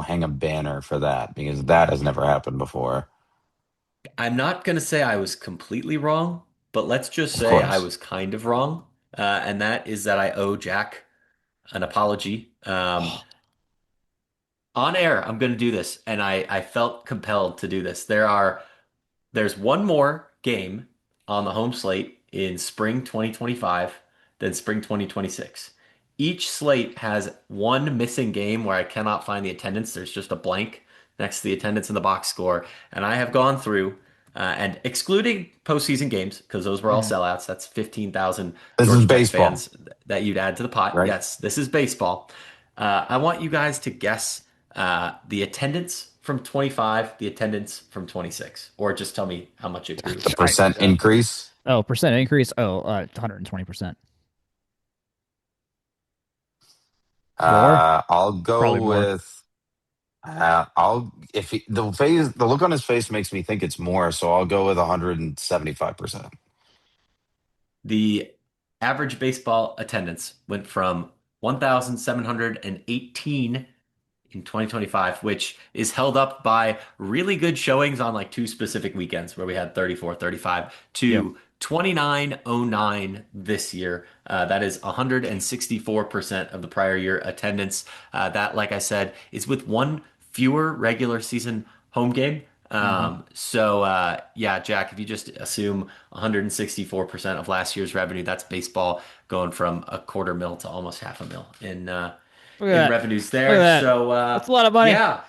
hang a banner for that because that has never happened before. I'm not going to say I was completely wrong, but let's just Of say I course. was kind of wrong. And that is that I owe Jack an apology. On air, I'm going to do this, and I felt compelled to do this. There's one more game on the home slate in spring 2025 than spring 2026. Each slate has one missing game where I cannot find the attendance. There's just a blank next to the attendance in the box score. And I have gone through and excluding postseason games, because those were all Mhm. sellouts. That's 15,000 This is Georgia Tech baseball, fans that you'd add to the pot. right? Yes, this is baseball. I want you guys to guess the attendance from 25, the attendance from 26, or just tell me how much it grew. The I percent increase. Oh, percent increase. Oh, 120%. More? I'll Probably go more. with I'll if the look on his face makes me think it's more, so I'll go with 175%. The average baseball attendance went from 1,718 in 2025, which is held up by really good showings on like two specific weekends where we had 34, 35 Yep. to 2909 this year. That is 164% of the prior year attendance. That, like I said, is with one fewer regular season home game. Hmm. Yeah, Jack, if you just assume 164% of last year's revenue, that's baseball going from a quarter mil to almost half a mil Look in at that. revenues Look at there. that. So That's a lot of money. yeah,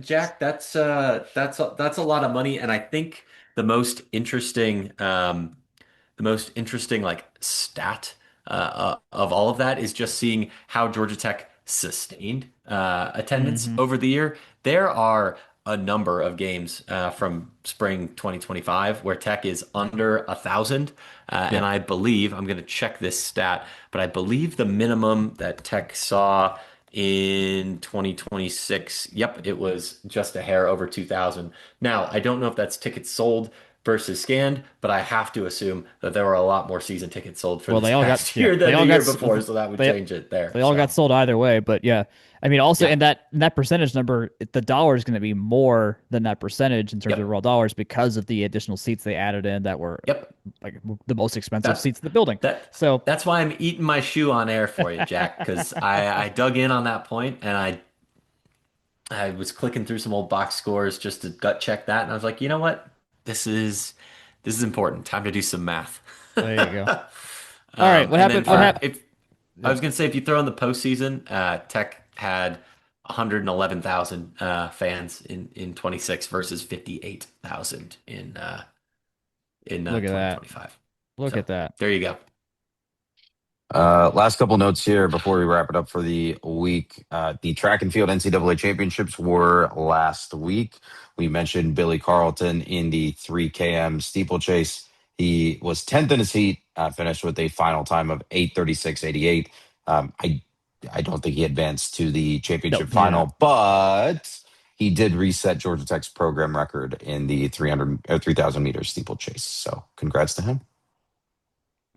Jack, that's a lot of money, and I think the most interesting like stat of all of that is just seeing how Georgia Tech sustained attendance Hmm. over the year. There are a number of games from spring 2025 where Tech is under 1,000, and Yep. I believe I'm going to check this stat, but I believe the minimum that Tech saw in 2026, yep, it was just a hair over 2,000. Now, I don't know if that's tickets sold versus scanned, but I have to assume that there were a lot more season tickets sold for Well, this they all got past yeah, year they than the all got year before, so that would they change it there. they all got So sold either way. But yeah, I mean, also yeah, in that percentage number, the dollar is going to be more than that percentage in terms of yep, raw dollars because of the additional seats they added in that were yep. like the most expensive That seats in the building. that So that's why I'm eating my shoe on air for you, Jack, because I dug in on that point and I was clicking through some old box scores just to gut check that, and I was like, you know what? This is important. Time to do some math. there you go. All right, what And then happened? What happened? if I was gonna say if you throw in the postseason, Tech had 111,000 fans in 26 versus 58,000 in Look at that. 2025. Look So at that. there you go. Last couple notes here before we wrap it up for the week. The track and field NCAA championships were last week. We mentioned Billy Carlton in the 3 km steeplechase. He was 10th in his heat, finished with a final time of 8:36.88. I don't think he advanced to the championship Nope. Yeah. final, but he did reset Georgia Tech's program record in the 3,000 meter steeplechase. So congrats to him.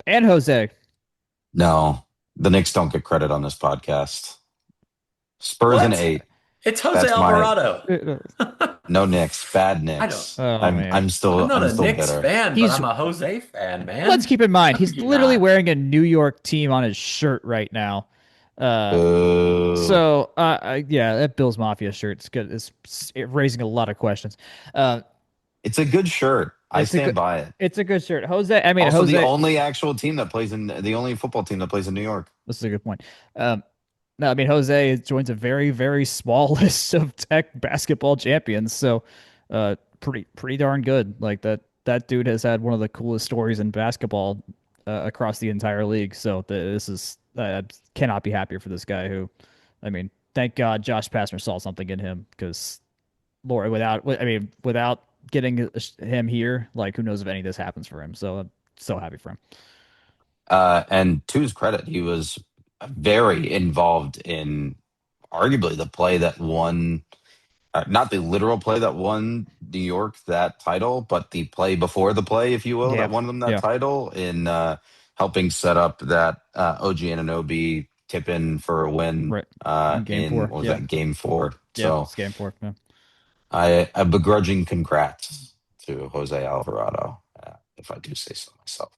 And Jose. No, the Knicks don't get credit on this podcast. Spurs and What? 8. It's Jose That's my Alvarado. no Knicks. Bad I don't. Knicks. Oh I'm man. I'm I'm still not I'm a still Knicks bitter. fan, but He's I'm a Jose fan, man. let's keep in mind How are he's you literally not? wearing a New York team on his shirt right now. Uh Boo. so yeah, that Bills Mafia shirt's good. It's raising a lot of questions. Uh It's a good shirt. I it's a stand good by it. it's a good shirt. Jose, I mean Also, Jose, the only football team that plays in New York. this is a good point. No, I mean Jose joins a very, very small list of Tech basketball champions. So pretty darn good. Like that dude has had one of the coolest stories in basketball across the entire league. So this is I cannot be happier for this guy who, I mean, thank God Josh Pastner saw something in him because Lord, without getting him here, like who knows if any of this happens for him. So I'm so happy for him. And to his credit, he was very involved in arguably the play that won, not the literal play that won New York that title, but the play before the play, if you will, Yeah, that won them that yeah, title in helping set up that OG Anunoby tip in for a win right. In game in, four, what was yeah, that, game 4. yeah, So it's game four. Yeah. a begrudging congrats to Jose Alvarado, if I do say so myself.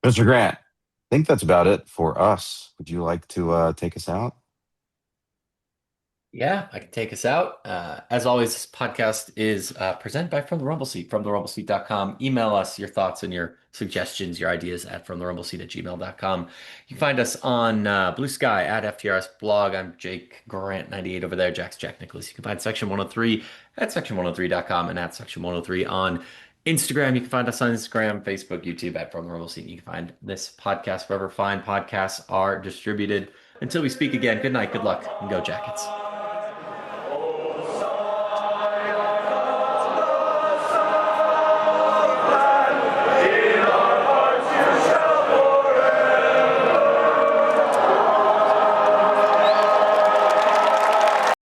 Mr. Grant, I think that's about it for us. Would you like to take us out? Yeah, I can take us out. As always, this podcast is presented by From the Rumble Seat, from therumbleseat.com. Email us your thoughts and your suggestions, your ideas at fromtherumbleseat@gmail.com. You can find us on Blue Sky at FTRS blog. I'm Jake Grant98 over there. Jack's Jack Nicholas. You can find Section 103 at section103.com and at Section 103 on Instagram. You can find us on Instagram, Facebook, YouTube at From the Rumble Seat. You can find this podcast wherever fine podcasts are distributed. Until we speak again, good night, good luck, and go Jackets.